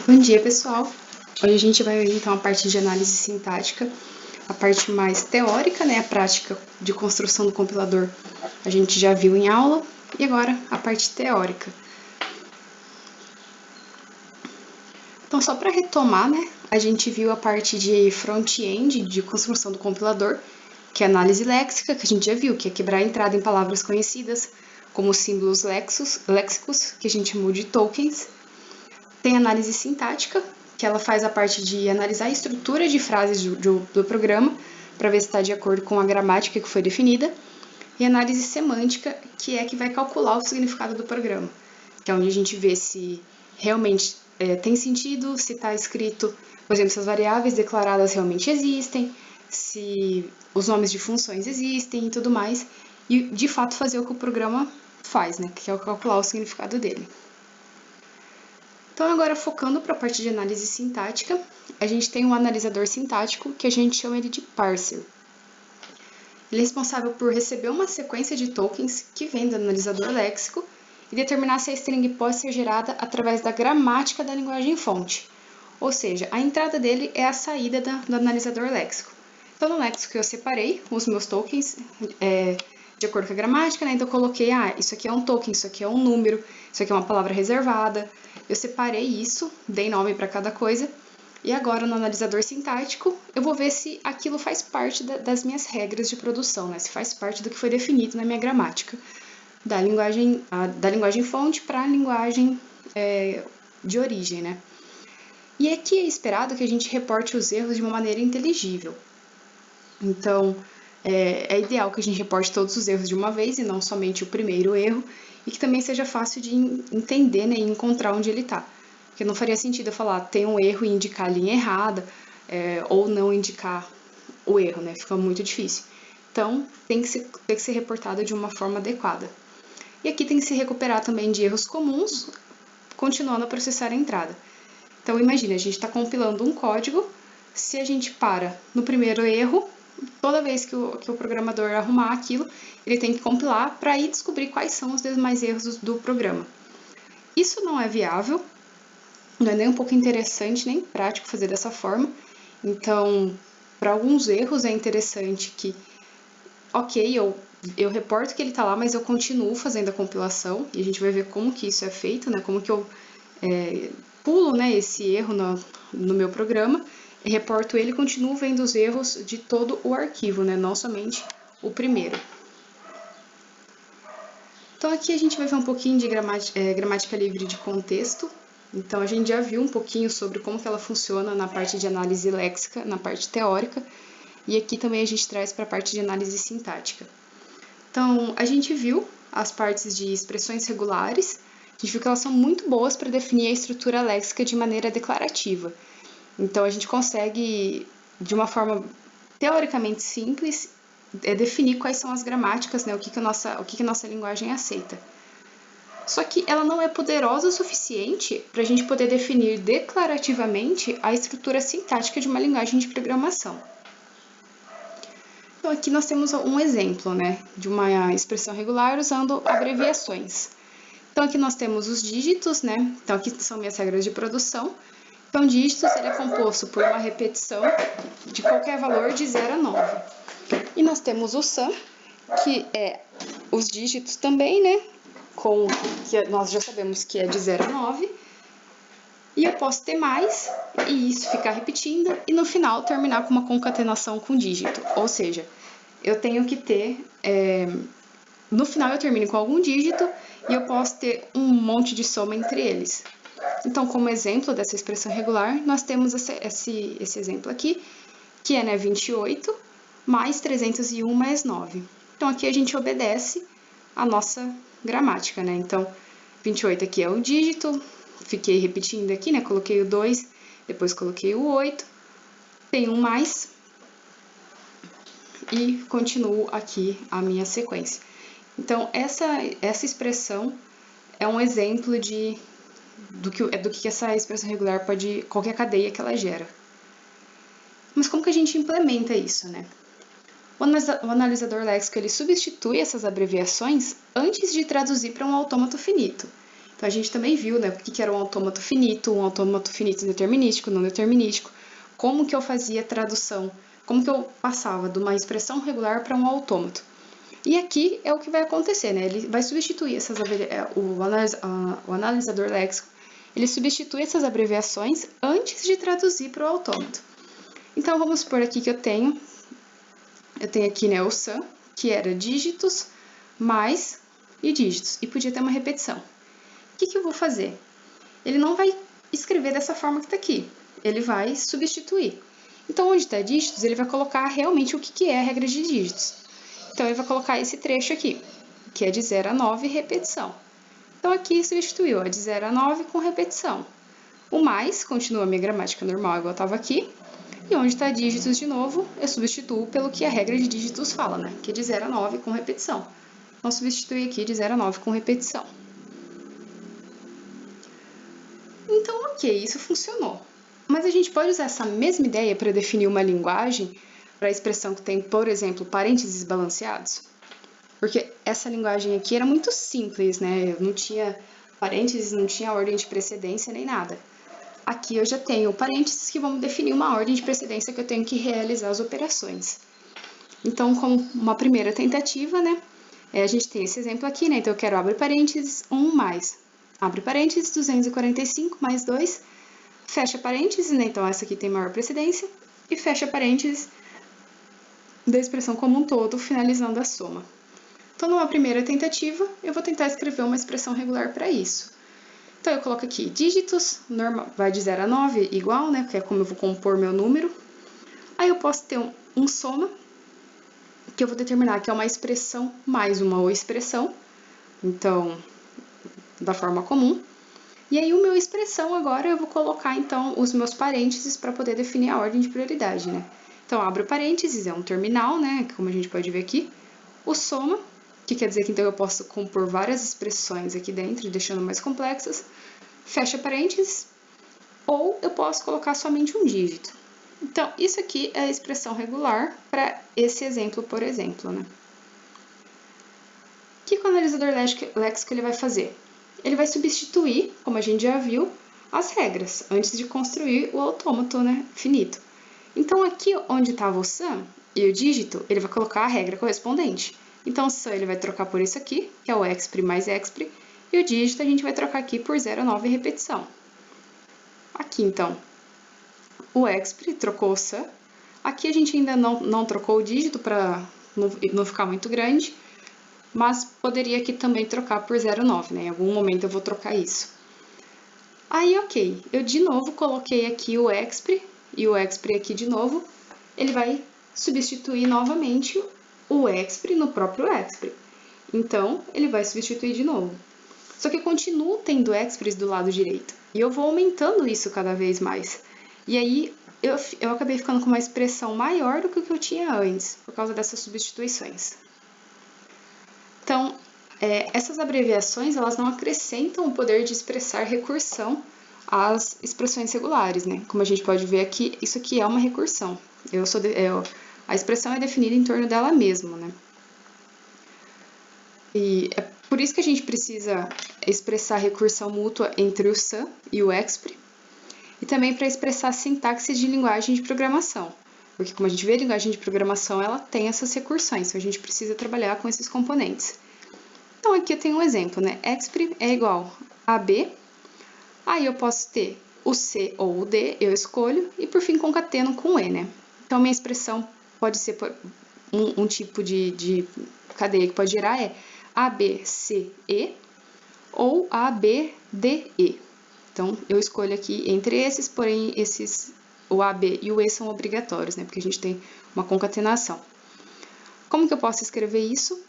Bom dia, pessoal! Hoje a gente vai ver então a parte de análise sintática, a parte mais teórica, né, a prática de construção do compilador a gente já viu em aula, e agora a parte teórica. Então, só para retomar, né, a gente viu a parte de front-end, de construção do compilador, que é análise léxica, que a gente já viu, que é quebrar a entrada em palavras conhecidas, como símbolos léxicos, que a gente chama de tokens. Tem análise sintática, que ela faz a parte de analisar a estrutura de frases do programa, para ver se está de acordo com a gramática que foi definida. E análise semântica, que é que vai calcular o significado do programa, que é onde a gente vê se realmente tem sentido, se está escrito, por exemplo, se as variáveis declaradas realmente existem, se os nomes de funções existem e tudo mais, e de fato fazer o que o programa faz, né, que é calcular o significado dele. Então, agora focando para a parte de análise sintática, a gente tem um analisador sintático que a gente chama ele de parser. Ele é responsável por receber uma sequência de tokens que vem do analisador léxico e determinar se a string pode ser gerada através da gramática da linguagem fonte. Ou seja, a entrada dele é a saída do analisador léxico. Então, no léxico eu separei os meus tokens de acordo com a gramática, né? Então eu coloquei, isso aqui é um token, isso aqui é um número, isso aqui é uma palavra reservada. Eu separei isso, dei nome para cada coisa, e agora no analisador sintático eu vou ver se aquilo faz parte das minhas regras de produção, né? Se faz parte do que foi definido na minha gramática, da linguagem fonte para a linguagem de origem, né? E aqui é esperado que a gente reporte os erros de uma maneira inteligível. Então, é ideal que a gente reporte todos os erros de uma vez e não somente o primeiro erro, e que também seja fácil de entender, né, e encontrar onde ele está. Porque não faria sentido eu falar tem um erro e indicar a linha errada, ou não indicar o erro, né? Fica muito difícil. Então, tem que ser reportado de uma forma adequada. E aqui tem que se recuperar também de erros comuns, continuando a processar a entrada. Então, imagine, a gente está compilando um código, se a gente para no primeiro erro, toda vez que o programador arrumar aquilo, ele tem que compilar para ir descobrir quais são os demais erros do programa. Isso não é viável, não é nem um pouco interessante, nem prático fazer dessa forma. Então, para alguns erros é interessante que, ok, eu reporto que ele está lá, mas eu continuo fazendo a compilação, e a gente vai ver como que isso é feito, né? Como que eu pulo, né, esse erro no meu programa, reporto ele e continuo vendo os erros de todo o arquivo, né, não somente o primeiro. Então aqui a gente vai ver um pouquinho de gramática livre de contexto. Então a gente já viu um pouquinho sobre como que ela funciona na parte de análise léxica, na parte teórica, e aqui também a gente traz para a parte de análise sintática. Então a gente viu as partes de expressões regulares, a gente viu que elas são muito boas para definir a estrutura léxica de maneira declarativa. Então, a gente consegue, de uma forma teoricamente simples, definir quais são as gramáticas, né, o que a nossa linguagem aceita. Só que ela não é poderosa o suficiente para a gente poder definir declarativamente a estrutura sintática de uma linguagem de programação. Então, aqui nós temos um exemplo, né, de uma expressão regular usando abreviações. Então, aqui nós temos os dígitos, né? Então, aqui são minhas regras de produção. Então, dígitos ele é composto por uma repetição de qualquer valor de 0 a 9. E nós temos o sum, que é os dígitos também, né? Que nós já sabemos que é de 0 a 9. E eu posso ter mais, e isso ficar repetindo, e no final terminar com uma concatenação com dígito. Ou seja, eu tenho que ter... no final eu termino com algum dígito, e eu posso ter um monte de soma entre eles. Então, como exemplo dessa expressão regular, nós temos esse exemplo aqui, que é, né, 28 mais 301 mais 9. Então, aqui a gente obedece a nossa gramática, né? Então, 28 aqui é o dígito, fiquei repetindo aqui, né? Coloquei o 2, depois coloquei o 8, tem um mais, e continuo aqui a minha sequência. Então, essa expressão é um exemplo do que essa expressão regular pode, qualquer cadeia que ela gera. Mas como que a gente implementa isso, né? O analisador léxico ele substitui essas abreviações antes de traduzir para um autômato finito. Então, a gente também viu, né, o que era um autômato finito determinístico, não determinístico, como que eu fazia a tradução, como que eu passava de uma expressão regular para um autômato. E aqui é o que vai acontecer, né? Ele vai substituir o analisador léxico, ele substitui essas abreviações antes de traduzir para o autômato. Então, vamos supor aqui que eu tenho aqui, né, o SAM, que era dígitos mais e dígitos, e podia ter uma repetição. O que eu vou fazer? Ele não vai escrever dessa forma que está aqui, ele vai substituir. Então, onde está dígitos, ele vai colocar realmente o que é a regra de dígitos. Então, ele vai colocar esse trecho aqui, que é de 0 a 9, repetição. Então, aqui substituiu de 0 a 9 com repetição. O mais continua a minha gramática normal, igual estava aqui. E onde está dígitos de novo, eu substituo pelo que a regra de dígitos fala, né? Que é de 0 a 9 com repetição. Então, substitui aqui de 0 a 9 com repetição. Então, ok, isso funcionou. Mas a gente pode usar essa mesma ideia para definir uma linguagem para a expressão que tem, por exemplo, parênteses balanceados? Porque essa linguagem aqui era muito simples, né? Não tinha parênteses, não tinha ordem de precedência nem nada. Aqui eu já tenho parênteses que vão definir uma ordem de precedência que eu tenho que realizar as operações. Então, como uma primeira tentativa, né? A gente tem esse exemplo aqui, né? Então, eu quero abre parênteses, 1 mais. Abre parênteses, 245 mais 2. Fecha parênteses, né? Então, essa aqui tem maior precedência. E fecha parênteses da expressão como um todo, finalizando a soma. Então, numa primeira tentativa, eu vou tentar escrever uma expressão regular para isso. Então, eu coloco aqui dígitos, normal, vai de 0 a 9, igual, né? Que é como eu vou compor meu número. Aí, eu posso ter um soma, que eu vou determinar que é uma expressão mais uma expressão. Então, da forma comum. E aí, o meu expressão agora, eu vou colocar, então, os meus parênteses para poder definir a ordem de prioridade, né? Então, abro parênteses, é um terminal, né? Como a gente pode ver aqui. O soma, que quer dizer que então eu posso compor várias expressões aqui dentro, deixando mais complexas. Fecha parênteses. Ou eu posso colocar somente um dígito. Então, isso aqui é a expressão regular para esse exemplo, por exemplo, né? O que o analisador léxico ele vai fazer? Ele vai substituir, como a gente já viu, as regras, antes de construir o autômato, né, finito. Então, aqui onde estava o sum e o dígito, ele vai colocar a regra correspondente. Então, o sum ele vai trocar por isso aqui, que é o expr mais expr, e o dígito a gente vai trocar aqui por 0 a 9 repetição. Aqui, então, o expr trocou o sum. Aqui a gente ainda não trocou o dígito para não ficar muito grande, mas poderia aqui também trocar por 0,9, né? Em algum momento eu vou trocar isso. Aí, ok, eu de novo coloquei aqui o expr, e o expr aqui de novo, ele vai substituir novamente o expr no próprio expr. Então, ele vai substituir de novo. Só que eu continuo tendo exprs do lado direito, e eu vou aumentando isso cada vez mais. E aí, eu acabei ficando com uma expressão maior do que o que eu tinha antes, por causa dessas substituições. Então, essas abreviações, elas não acrescentam o poder de expressar recursão às expressões regulares, né? Como a gente pode ver aqui, isso aqui é uma recursão. A expressão é definida em torno dela mesma, né? E é por isso que a gente precisa expressar recursão mútua entre o sum e o expr, e também para expressar a sintaxe de linguagem de programação. Porque, como a gente vê, a linguagem de programação ela tem essas recursões, então a gente precisa trabalhar com esses componentes. Então, aqui eu tenho um exemplo, né? Expr é igual a B, aí eu posso ter o C ou o D, eu escolho, e por fim concateno com E, né? Então, minha expressão pode ser um tipo de cadeia que pode gerar A, B, C, E, ou A, B, D, E. Então, eu escolho aqui entre esses, porém, o A, B e o E são obrigatórios, né? Porque a gente tem uma concatenação. Como que eu posso escrever isso?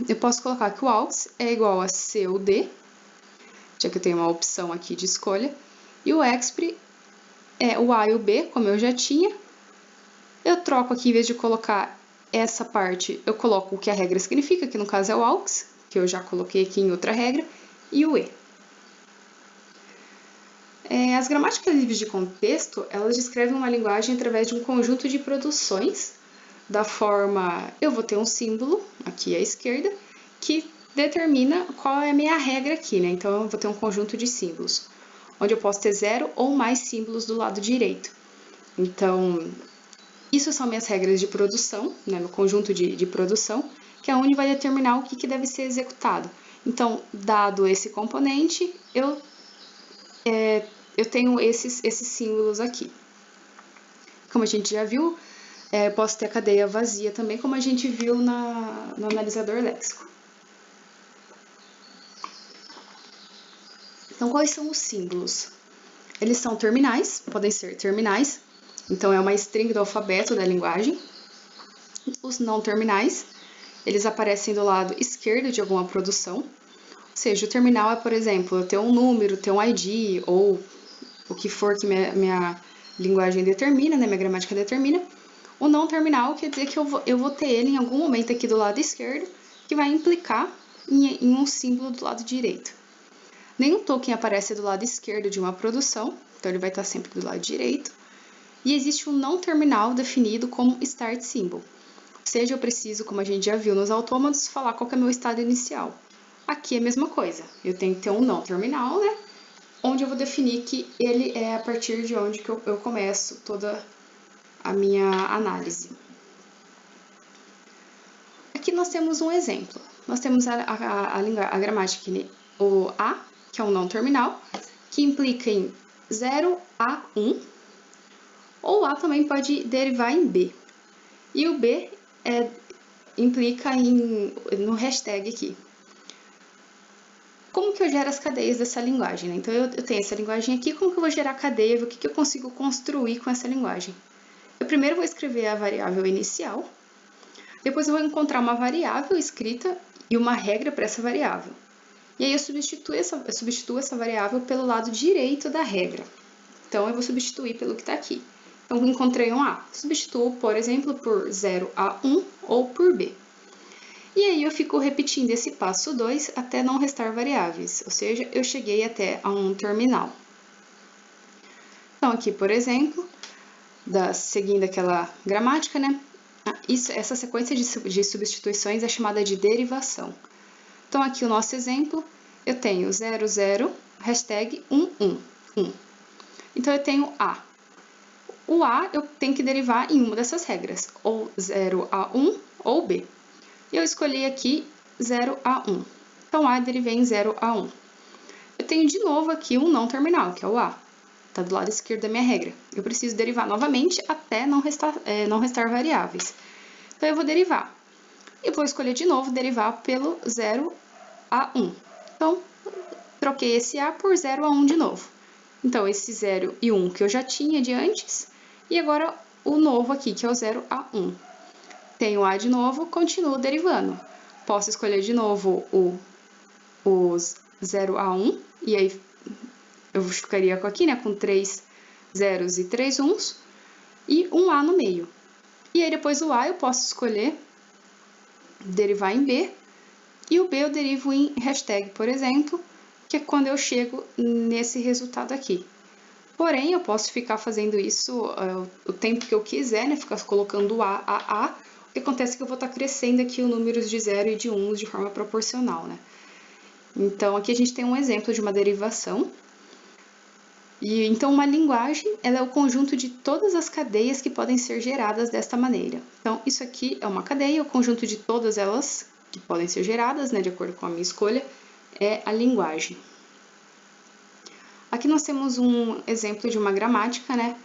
Eu posso colocar que o aux é igual a C ou D, já que eu tenho uma opção aqui de escolha, e o expr é o A e o B, como eu já tinha. Eu troco aqui, em vez de colocar essa parte, eu coloco o que a regra significa, que no caso é o aux, que eu já coloquei aqui em outra regra, e o E. As gramáticas livres de contexto, elas descrevem uma linguagem através de um conjunto de produções, da forma, eu vou ter um símbolo, aqui à esquerda, que determina qual é a minha regra aqui, né? Então, eu vou ter um conjunto de símbolos, onde eu posso ter 0 ou mais símbolos do lado direito. Então, isso são minhas regras de produção, né? Meu conjunto de produção, que é onde vai determinar o que deve ser executado. Então, dado esse componente, eu tenho esses símbolos aqui. Como a gente já viu, posso ter a cadeia vazia também, como a gente viu no analisador léxico. Então, quais são os símbolos? Eles são terminais, podem ser terminais, então é uma string do alfabeto da linguagem. Os não terminais, eles aparecem do lado esquerdo de alguma produção, ou seja, o terminal é, por exemplo, eu ter um número, ter um ID, ou o que for que minha linguagem determina, né, minha gramática determina. O não terminal quer dizer que eu vou ter ele em algum momento aqui do lado esquerdo, que vai implicar em um símbolo do lado direito. Nenhum token aparece do lado esquerdo de uma produção, então ele vai estar sempre do lado direito. E existe um não terminal definido como start symbol. Ou seja, eu preciso, como a gente já viu nos autômatos, falar qual que é o meu estado inicial. Aqui é a mesma coisa, eu tenho que ter um não terminal, né? Onde eu vou definir que ele é a partir de onde que eu começo toda a minha análise. Aqui nós temos um exemplo. Nós temos a gramática, o A, que é um não terminal, que implica em 0 a 1, ou A também pode derivar em B. E o B implica no hashtag aqui. Como que eu gero as cadeias dessa linguagem? Né? Então, eu tenho essa linguagem aqui, como que eu vou gerar a cadeia? O que eu consigo construir com essa linguagem? Eu primeiro vou escrever a variável inicial, depois eu vou encontrar uma variável escrita e uma regra para essa variável. E aí eu substituo essa variável pelo lado direito da regra. Então, eu vou substituir pelo que está aqui. Então, encontrei um A. Substituo, por exemplo, por 0 a 1 ou por B. E aí eu fico repetindo esse passo 2 até não restar variáveis, ou seja, eu cheguei até a um terminal. Então, aqui, por exemplo, seguindo aquela gramática, né? Essa sequência de substituições é chamada de derivação. Então, aqui o nosso exemplo, eu tenho 0, 0, hashtag 1, 1, 1. Então, eu tenho A. O A eu tenho que derivar em uma dessas regras, ou 0 a 1 ou B. Eu escolhi aqui 0 a 1. Então, A eu derivei em 0 a 1. Eu tenho de novo aqui um não terminal, que é o A. Está do lado esquerdo da minha regra. Eu preciso derivar novamente até não restar variáveis. Então, eu vou derivar. E vou escolher de novo derivar pelo 0 a 1. Então, troquei esse A por 0 a 1 de novo. Então, esse 0 e 1 que eu já tinha de antes, e agora o novo aqui, que é o 0 a 1. Tenho A de novo, continuo derivando. Posso escolher de novo os 0 a 1, e aí eu ficaria aqui, né, com 3 zeros e 3 uns, e um A no meio. E aí depois o A eu posso escolher derivar em B, e o B eu derivo em hashtag, por exemplo, que é quando eu chego nesse resultado aqui. Porém, eu posso ficar fazendo isso o tempo que eu quiser, né? Ficar colocando A. O que acontece é que eu vou estar crescendo aqui os números de 0 e de 1 de forma proporcional, né? Então, aqui a gente tem um exemplo de uma derivação. E então, uma linguagem, ela é o conjunto de todas as cadeias que podem ser geradas desta maneira. Então, isso aqui é uma cadeia, o conjunto de todas elas que podem ser geradas, né, de acordo com a minha escolha, é a linguagem. Aqui nós temos um exemplo de uma gramática, né?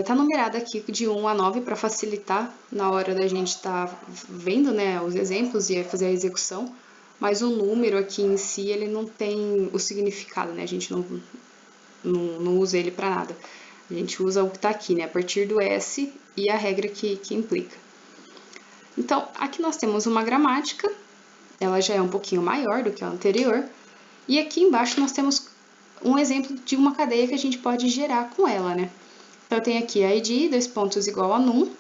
Tá numerada aqui de 1 a 9 para facilitar na hora da gente estar vendo, né, os exemplos e fazer a execução, mas o número aqui em si, ele não tem o significado, né? A gente não usa ele para nada. A gente usa o que está aqui, né? A partir do S e a regra que implica. Então, aqui nós temos uma gramática, ela já é um pouquinho maior do que a anterior, e aqui embaixo nós temos um exemplo de uma cadeia que a gente pode gerar com ela, né? Então, eu tenho aqui id, dois pontos igual a num,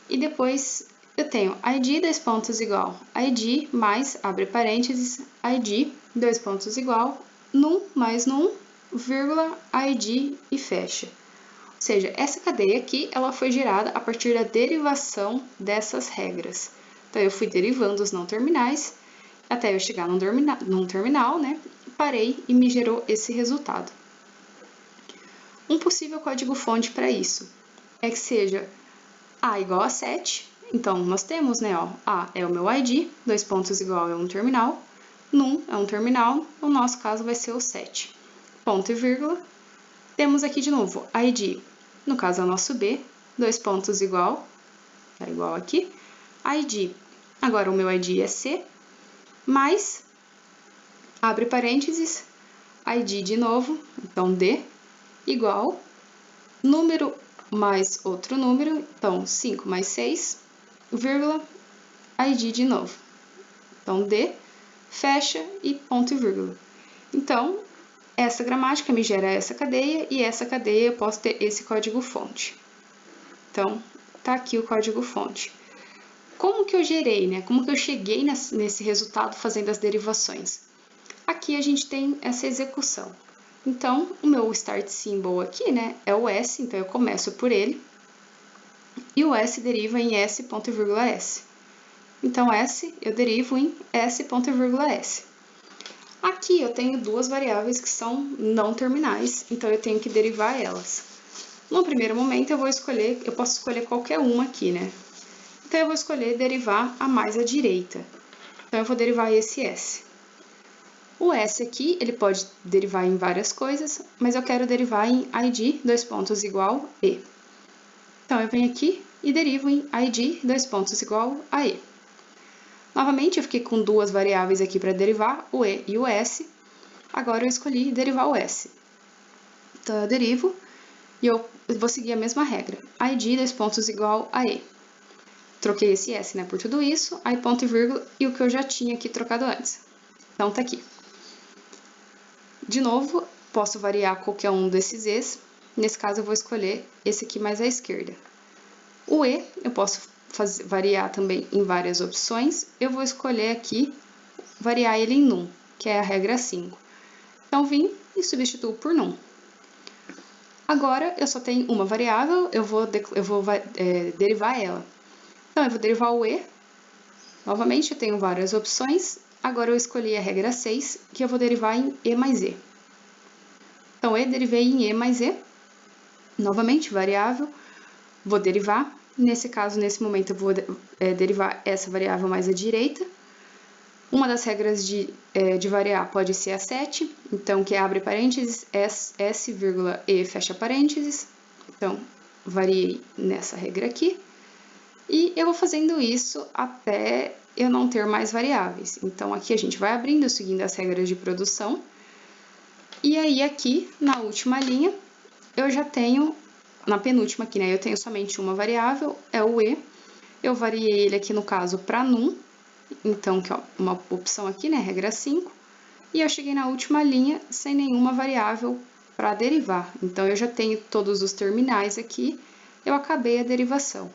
e depois eu tenho id, dois pontos igual id, mais, abre parênteses, id, dois pontos igual, num mais num, vírgula, id e fecha. Ou seja, essa cadeia aqui, ela foi gerada a partir da derivação dessas regras. Então, eu fui derivando os não terminais, até eu chegar num terminal, né? Parei e me gerou esse resultado. Um possível código-fonte para isso é que seja A igual a 7. Então, nós temos, né, ó, A é o meu ID, dois pontos igual é um terminal, num é um terminal, no nosso caso vai ser o 7. Ponto e vírgula. Temos aqui de novo ID, no caso é o nosso B, dois pontos igual, tá igual aqui, ID, agora o meu ID é C, mais, abre parênteses, ID de novo, então D, igual, número mais outro número, então 5 mais 6, vírgula, ID de novo. Então, D, fecha e ponto e vírgula. Então, essa gramática me gera essa cadeia e essa cadeia eu posso ter esse código-fonte. Então, tá aqui o código-fonte. Como que eu gerei, né? Como que eu cheguei nesse resultado fazendo as derivações? Aqui a gente tem essa execução. Então, o meu start symbol aqui, né, é o S, então eu começo por ele. E o S deriva em S, ponto e vírgula S. Então, S eu derivo em S, ponto e vírgula S. Aqui eu tenho duas variáveis que são não terminais, então eu tenho que derivar elas. No primeiro momento eu posso escolher qualquer uma aqui, né? Então eu vou escolher derivar a mais à direita. Então eu vou derivar esse S. O S aqui, ele pode derivar em várias coisas, mas eu quero derivar em ID, dois pontos igual, E. Então, eu venho aqui e derivo em ID, dois pontos igual a E. Novamente, eu fiquei com duas variáveis aqui para derivar, o E e o S. Agora, eu escolhi derivar o S. Então, eu derivo e eu vou seguir a mesma regra. ID, dois pontos igual a E. Troquei esse S, né, por tudo isso, aí ponto e vírgula e o que eu já tinha aqui trocado antes. Então, tá aqui. De novo, posso variar qualquer um desses E's. Nesse caso, eu vou escolher esse aqui mais à esquerda. O E, eu posso variar também em várias opções. Eu vou escolher aqui, variar ele em num, que é a regra 5. Então, vim e substituo por num. Agora, eu só tenho uma variável, eu vou derivar ela. Então, eu vou derivar o E. Novamente, eu tenho várias opções. Agora, eu escolhi a regra 6, que eu vou derivar em E mais E. Então, E derivei em E mais E. Novamente, variável. Vou derivar. Nesse caso, nesse momento, eu vou derivar essa variável mais à direita. Uma das regras de variar pode ser a 7. Então, que abre parênteses, S, vírgula, E, fecha parênteses. Então, variei nessa regra aqui. E eu vou fazendo isso até eu não ter mais variáveis. Então, aqui a gente vai abrindo, seguindo as regras de produção. E aí, aqui, na última linha, eu já tenho, na penúltima aqui, né, eu tenho somente uma variável, é o E. Eu variei ele aqui, no caso, para num. Então, que é uma opção aqui, né, regra 5. E eu cheguei na última linha sem nenhuma variável para derivar. Então, eu já tenho todos os terminais aqui, eu acabei a derivação.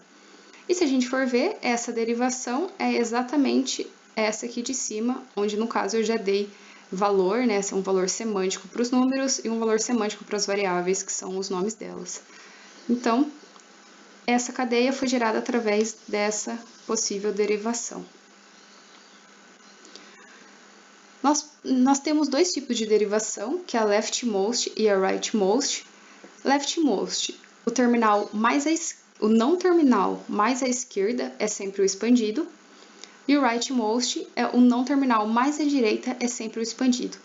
E se a gente for ver, essa derivação é exatamente essa aqui de cima, onde no caso eu já dei valor, né, um valor semântico para os números e um valor semântico para as variáveis, que são os nomes delas. Então, essa cadeia foi gerada através dessa possível derivação. Nós temos dois tipos de derivação, que é a leftmost e a rightmost. Leftmost, o não terminal mais à esquerda é sempre o expandido, e o rightmost é o não terminal mais à direita é sempre o expandido.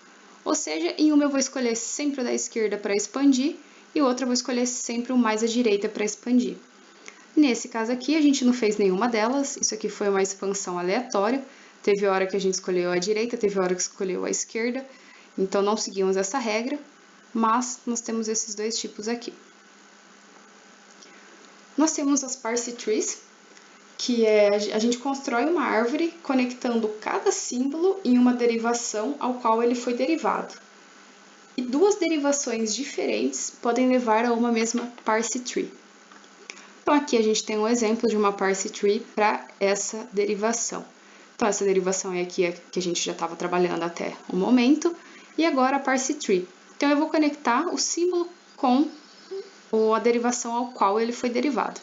Ou seja, em uma eu vou escolher sempre o da esquerda para expandir, e outra eu vou escolher sempre o mais à direita para expandir. Nesse caso aqui, a gente não fez nenhuma delas, isso aqui foi uma expansão aleatória. Teve hora que a gente escolheu a direita, teve hora que escolheu a esquerda, então não seguimos essa regra, mas nós temos esses dois tipos aqui. Nós temos as parse trees, que a gente constrói uma árvore conectando cada símbolo em uma derivação ao qual ele foi derivado. E duas derivações diferentes podem levar a uma mesma parse tree. Então, aqui a gente tem um exemplo de uma parse tree para essa derivação. Então, essa derivação é aqui que a gente já estava trabalhando até o momento, e agora a parse tree. Então, eu vou conectar o símbolo com a derivação ao qual ele foi derivado.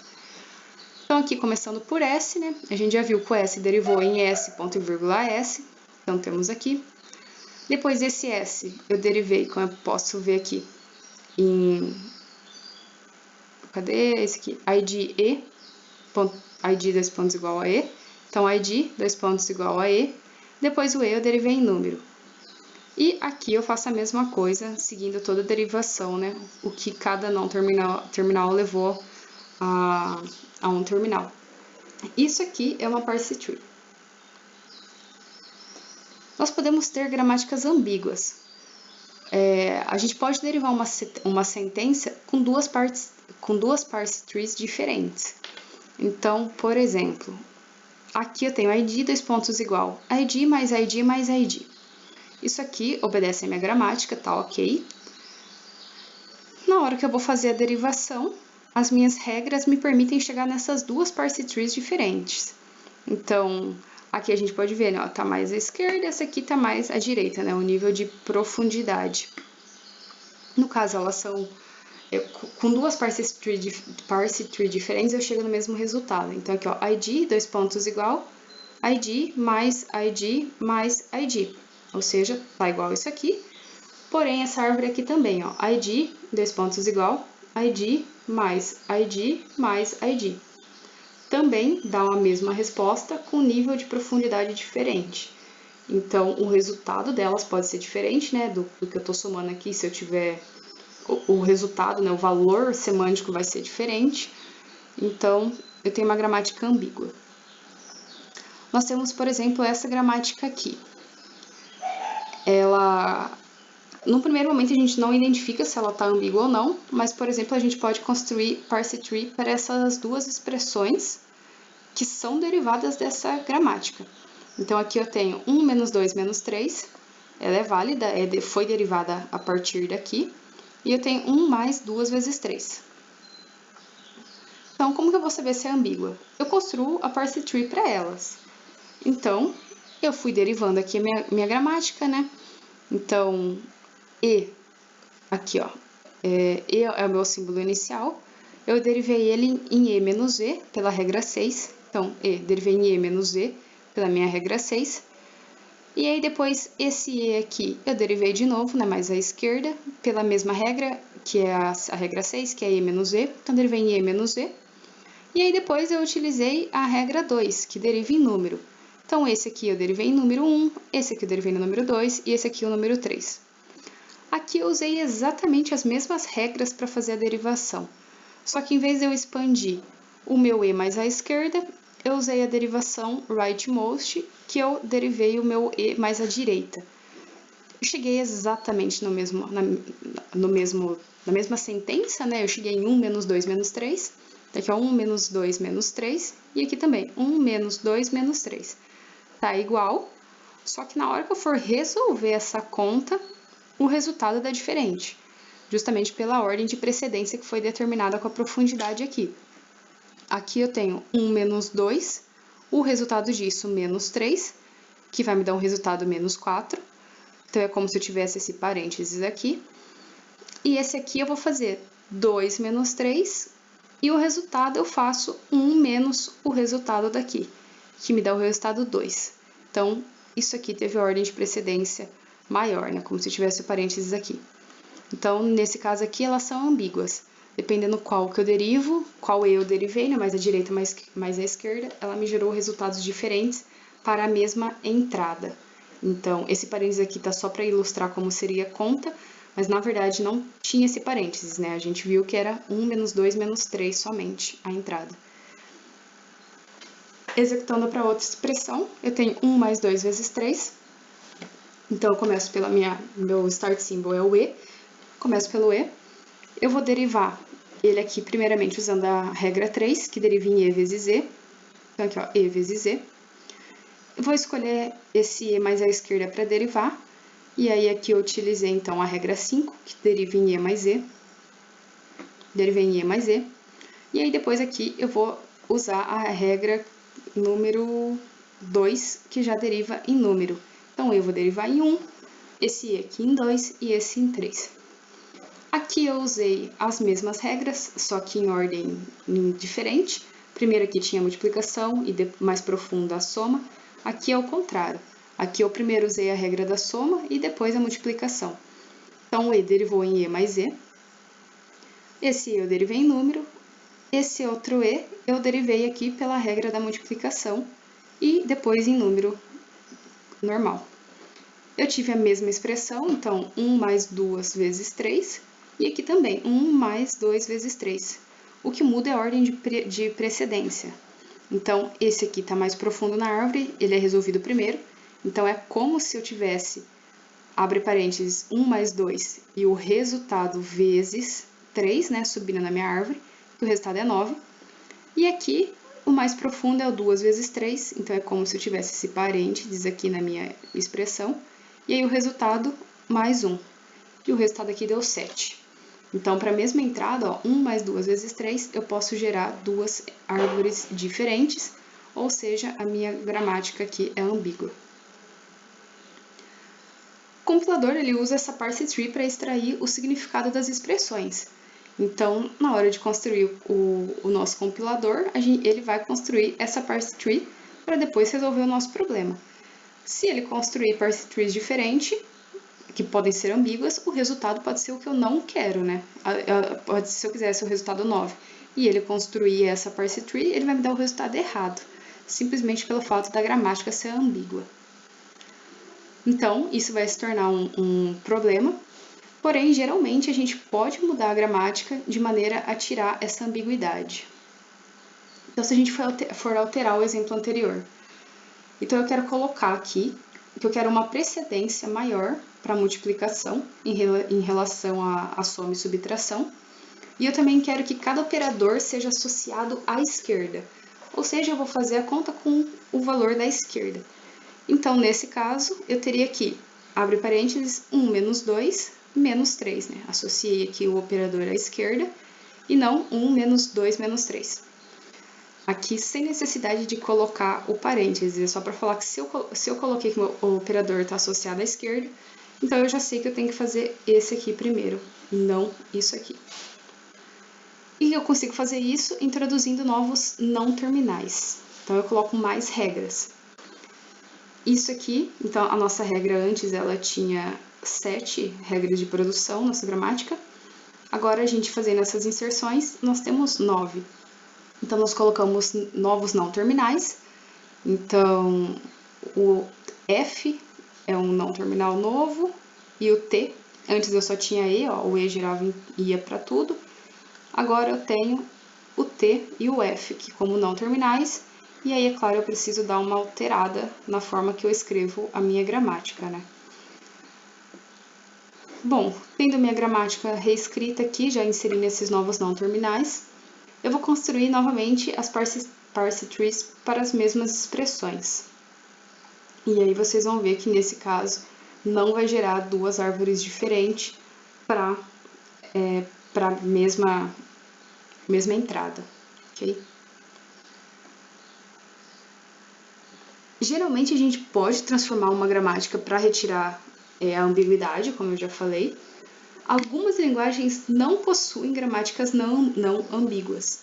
Então, aqui começando por S, né? A gente já viu que o S derivou em S, ponto e vírgula S. Então, temos aqui. Depois, esse S eu derivei, como eu posso ver aqui, em... Cadê esse aqui? ID E, ID 2 pontos igual a E. Então, ID 2 pontos igual a E. Depois, o E eu derivei em número. E aqui eu faço a mesma coisa, seguindo toda a derivação, né? O que cada não terminal levou a um terminal. Isso aqui é uma parse tree. Nós podemos ter gramáticas ambíguas. A gente pode derivar uma sentença com duas parse trees diferentes. Então, por exemplo, aqui eu tenho ID 2 pontos igual ID mais ID mais ID. Isso aqui obedece a minha gramática, tá ok? Na hora que eu vou fazer a derivação, as minhas regras me permitem chegar nessas duas parse trees diferentes. Então, aqui a gente pode ver, né, ó, tá mais à esquerda, essa aqui tá mais à direita, né, o nível de profundidade. No caso, elas são... com duas parse tree diferentes, eu chego no mesmo resultado. Então, aqui, ó, ID, 2 pontos igual, ID mais ID mais ID. Ou seja, tá igual isso aqui. Porém, essa árvore aqui também, ó, ID, 2 pontos igual, ID mais ID mais ID. Também dá a mesma resposta com nível de profundidade diferente. Então, o resultado delas pode ser diferente, né, do que eu estou somando aqui. Se eu tiver o resultado, né, o valor semântico vai ser diferente. Então, eu tenho uma gramática ambígua. Nós temos, por exemplo, essa gramática aqui. Ela... No primeiro momento, a gente não identifica se ela está ambígua ou não, mas, por exemplo, a gente pode construir parse tree para essas duas expressões que são derivadas dessa gramática. Então, aqui eu tenho 1 menos 2 menos 3, ela é válida, foi derivada a partir daqui, e eu tenho 1 mais 2 vezes 3. Então, como que eu vou saber se é ambígua? Eu construo a parse tree para elas. Então, eu fui derivando aqui a minha gramática, né? Então, E, aqui ó, E é o meu símbolo inicial, eu derivei ele em E menos E, pela regra 6, então, E, derivei em E menos E, pela minha regra 6, e aí depois esse E aqui eu derivei de novo, né, mais à esquerda, pela mesma regra, que é a regra 6, que é E menos E, então derivei em E menos E, e aí depois eu utilizei a regra 2, que deriva em número. Então, esse aqui eu derivei em número 1, esse aqui eu derivei no número 2, e esse aqui o número 3. Aqui eu usei exatamente as mesmas regras para fazer a derivação, só que em vez de eu expandir o meu E mais à esquerda, eu usei a derivação rightmost, que eu derivei o meu E mais à direita. Eu cheguei exatamente na mesma sentença, né? Eu cheguei em 1 menos 2 menos 3, daqui é 1 menos 2 menos 3, e aqui também 1 menos 2 menos 3. Tá igual, só que na hora que eu for resolver essa conta, o resultado dá diferente, justamente pela ordem de precedência que foi determinada com a profundidade aqui. Aqui eu tenho 1 menos 2, o resultado disso menos 3, que vai me dar um resultado menos 4. Então, é como se eu tivesse esse parênteses aqui. E esse aqui eu vou fazer 2 menos 3, e o resultado eu faço 1 menos o resultado daqui, que me dá o resultado 2. Então, isso aqui teve a ordem de precedência maior, né? Como se tivesse o parênteses aqui. Então, nesse caso aqui, elas são ambíguas. Dependendo qual que eu derivo, qual eu derivei, né? Mais à direita, mais à esquerda, ela me gerou resultados diferentes para a mesma entrada. Então, esse parênteses aqui tá só para ilustrar como seria a conta, mas na verdade não tinha esse parênteses, né? A gente viu que era 1 menos 2 menos 3 somente a entrada. Executando para outra expressão, eu tenho 1 mais 2 vezes 3. Então, eu começo pela meu start symbol é o E, começo pelo E. Eu vou derivar ele aqui primeiramente usando a regra 3, que deriva em E vezes E. Então, aqui, ó, E vezes E. Eu vou escolher esse E mais à esquerda para derivar. E aí, aqui eu utilizei, então, a regra 5, que deriva em E mais E. Derivei em E mais E. E aí, depois aqui, eu vou usar a regra número 2, que já deriva em número. Então, eu vou derivar em 1, esse E aqui em 2 e esse em 3. Aqui eu usei as mesmas regras, só que em ordem diferente. Primeiro aqui tinha a multiplicação e mais profunda a soma. Aqui é o contrário. Aqui eu primeiro usei a regra da soma e depois a multiplicação. Então, o e derivou em e mais e. Esse e eu derivei em número. Esse outro e eu derivei aqui pela regra da multiplicação e depois em número normal. Eu tive a mesma expressão, então 1 mais 2 vezes 3, e aqui também 1 mais 2 vezes 3. O que muda é a ordem de precedência. Então, esse aqui está mais profundo na árvore, ele é resolvido primeiro. Então, é como se eu tivesse, abre parênteses, 1 mais 2 e o resultado vezes 3, né, subindo na minha árvore, que o resultado é 9. E aqui, o mais profundo é o 2 vezes 3, então é como se eu tivesse esse parênteses aqui na minha expressão. E aí o resultado, mais 1. E o resultado aqui deu 7. Então, para a mesma entrada, ó, 1 mais 2 vezes 3, eu posso gerar duas árvores diferentes, ou seja, a minha gramática aqui é ambígua. O compilador ele usa essa parse tree para extrair o significado das expressões. Então, na hora de construir o nosso compilador, ele vai construir essa parse tree para depois resolver o nosso problema. Se ele construir parse trees diferentes, que podem ser ambíguas, o resultado pode ser o que eu não quero, né? Se eu quisesse o resultado 9 e ele construir essa parse tree, ele vai me dar o resultado errado, simplesmente pelo fato da gramática ser ambígua. Então, isso vai se tornar um problema, porém, geralmente a gente pode mudar a gramática de maneira a tirar essa ambiguidade. Então, se a gente for alterar o exemplo anterior, então eu quero colocar aqui que eu quero uma precedência maior para multiplicação em relação à soma e subtração. E eu também quero que cada operador seja associado à esquerda. Ou seja, eu vou fazer a conta com o valor da esquerda. Então, nesse caso, eu teria aqui, abre parênteses, 1 menos 2 menos 3. Né? Associei aqui o operador à esquerda e não 1 menos 2 menos 3. Aqui, sem necessidade de colocar o parênteses, é só para falar que se eu coloquei que o operador está associado à esquerda, então eu já sei que eu tenho que fazer esse aqui primeiro, e não isso aqui. E eu consigo fazer isso introduzindo novos não terminais. Então eu coloco mais regras. Isso aqui, então a nossa regra antes, ela tinha 7 regras de produção, nossa gramática. Agora a gente fazendo essas inserções, nós temos 9. Então, nós colocamos novos não terminais. Então, o F é um não terminal novo. E o T, antes eu só tinha E, ó, o E girava e ia para tudo. Agora eu tenho o T e o F, que como não terminais. E aí, é claro, eu preciso dar uma alterada na forma que eu escrevo a minha gramática, né? Bom, tendo minha gramática reescrita aqui, já inserindo esses novos não terminais, eu vou construir novamente as parse trees para as mesmas expressões. E aí vocês vão ver que nesse caso não vai gerar duas árvores diferentes para a mesma entrada, ok? Geralmente a gente pode transformar uma gramática para retirar a ambiguidade, como eu já falei. Algumas linguagens não possuem gramáticas não ambíguas.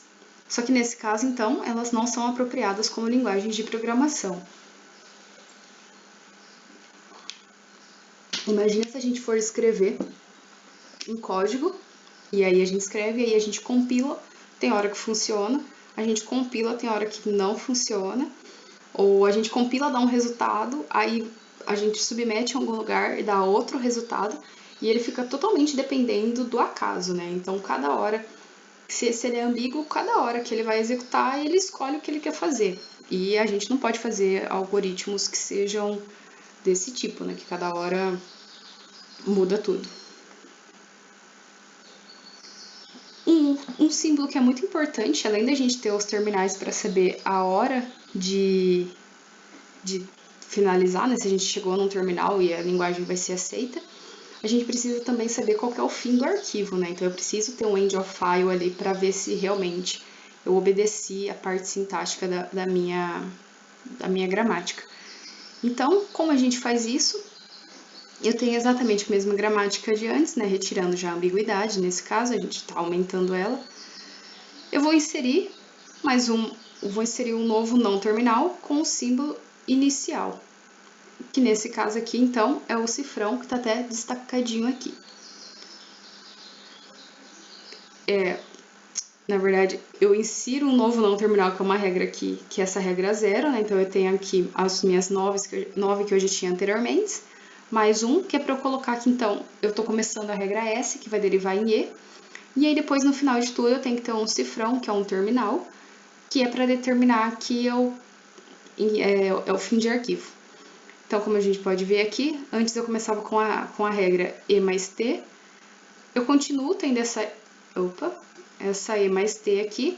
Só que nesse caso, então, elas não são apropriadas como linguagens de programação. Imagina se a gente for escrever um código, e aí a gente escreve, e aí a gente compila, tem hora que funciona, a gente compila, tem hora que não funciona, ou a gente compila, dá um resultado, aí a gente submete em algum lugar e dá outro resultado, e ele fica totalmente dependendo do acaso, né? Então, cada hora, se ele é ambíguo, cada hora que ele vai executar, ele escolhe o que ele quer fazer. E a gente não pode fazer algoritmos que sejam desse tipo, né? Que cada hora muda tudo. Um símbolo que é muito importante, além da gente ter os terminais para saber a hora de finalizar, né? Se a gente chegou num terminal e a linguagem vai ser aceita, a gente precisa também saber qual que é o fim do arquivo, né? Então eu preciso ter um end of file ali para ver se realmente eu obedeci a parte sintática da minha gramática. Então, como a gente faz isso? Eu tenho exatamente a mesma gramática de antes, né? Retirando já a ambiguidade, nesse caso, a gente está aumentando ela. Eu vou inserir um novo não terminal com o símbolo inicial, que nesse caso aqui, então, é o cifrão que está até destacadinho aqui. Na verdade, eu insiro um novo não terminal, que é uma regra aqui, que é essa regra 0, né? Então, eu tenho aqui as minhas 9 que eu já tinha anteriormente, mais um, que é para eu colocar aqui, então, eu estou começando a regra S, que vai derivar em E, e aí depois, no final de tudo, eu tenho que ter um cifrão, que é um terminal, que é para determinar que é o fim de arquivo. Então, como a gente pode ver aqui, antes eu começava com a regra E mais T, eu continuo tendo essa E mais T aqui,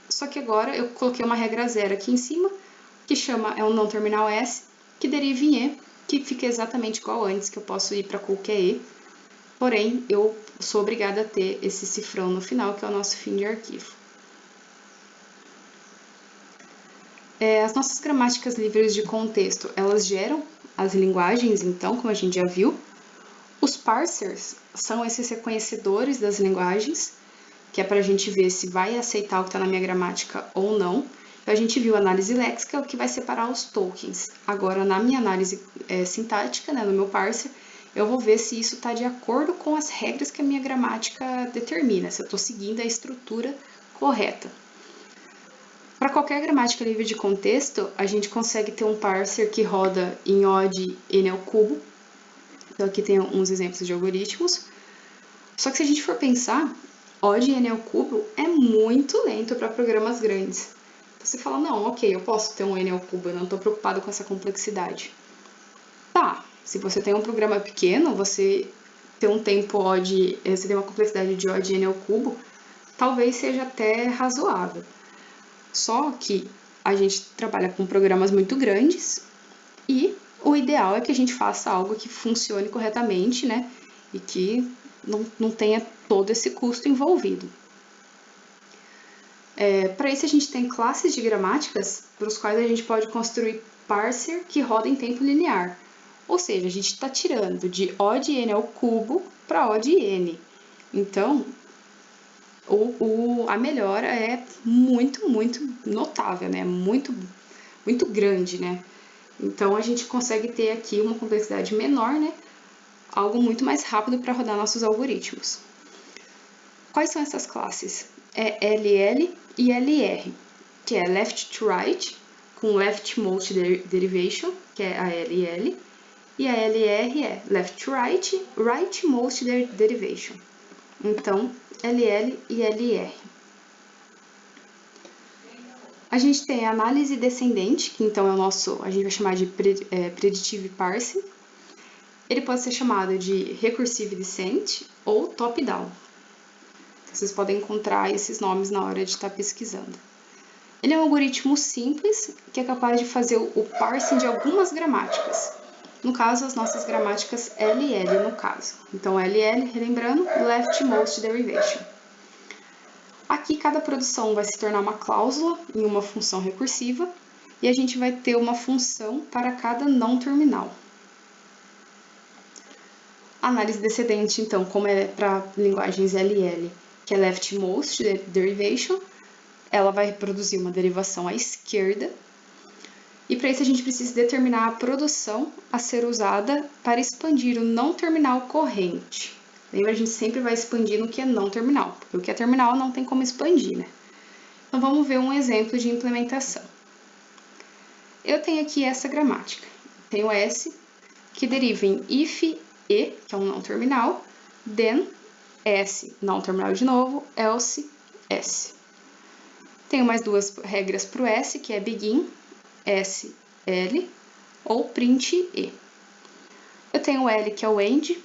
só que agora eu coloquei uma regra 0 aqui em cima, que é um não terminal S, que deriva em E, que fica exatamente igual antes, que eu posso ir para qualquer E, porém, eu sou obrigada a ter esse cifrão no final, que é o nosso fim de arquivo. As nossas gramáticas livres de contexto, elas geram as linguagens, então, como a gente já viu. Os parsers são esses reconhecedores das linguagens, que é para a gente ver se vai aceitar o que está na minha gramática ou não. Então, a gente viu a análise léxica, o que vai separar os tokens. Agora, na minha análise sintática, né, no meu parser, eu vou ver se isso está de acordo com as regras que a minha gramática determina, se eu estou seguindo a estrutura correta. Para qualquer gramática livre de contexto, a gente consegue ter um parser que roda em odd n ao cubo. Então, aqui tem uns exemplos de algoritmos. Só que se a gente for pensar, odd n ao cubo é muito lento para programas grandes. Então, você fala, não, ok, eu posso ter um n ao cubo, eu não estou preocupado com essa complexidade. Tá, se você tem um programa pequeno, você tem um tempo odd, você tem uma complexidade de odd n ao cubo, talvez seja até razoável. Só que a gente trabalha com programas muito grandes e o ideal é que a gente faça algo que funcione corretamente, né? E que não tenha todo esse custo envolvido. Para isso, a gente tem classes de gramáticas para os quais a gente pode construir parser que roda em tempo linear. Ou seja, a gente está tirando de odd n ao cubo para odd n. Então, a melhora é muito, muito notável, né? Muito, muito grande, né? Então, a gente consegue ter aqui uma complexidade menor, né? Algo muito mais rápido para rodar nossos algoritmos. Quais são essas classes? É LL e LR, que é left to right, com leftmost derivation, que é a LL, e a LR é left to right, rightmost derivation. Então, LL e LR. A gente tem a análise descendente, que então é o nosso, a gente vai chamar de predictive parsing. Ele pode ser chamado de recursive descent ou top-down. Vocês podem encontrar esses nomes na hora de estar pesquisando. Ele é um algoritmo simples que é capaz de fazer o parsing de algumas gramáticas. No caso, as nossas gramáticas LL, no caso. Então, LL, relembrando, leftmost derivation. Aqui, cada produção vai se tornar uma cláusula em uma função recursiva e a gente vai ter uma função para cada não terminal. A análise descendente, então, como é para linguagens LL, que é leftmost derivation, ela vai reproduzir uma derivação à esquerda. E para isso a gente precisa determinar a produção a ser usada para expandir o não terminal corrente. Lembra, a gente sempre vai expandir no que é não terminal, porque o que é terminal não tem como expandir, né? Então vamos ver um exemplo de implementação. Eu tenho aqui essa gramática. Tenho S, que deriva em if E, que é um não terminal, then S, não terminal de novo, else S. Tenho mais duas regras para o S, que é begin, S, L, ou print E. Eu tenho o L, que é o end,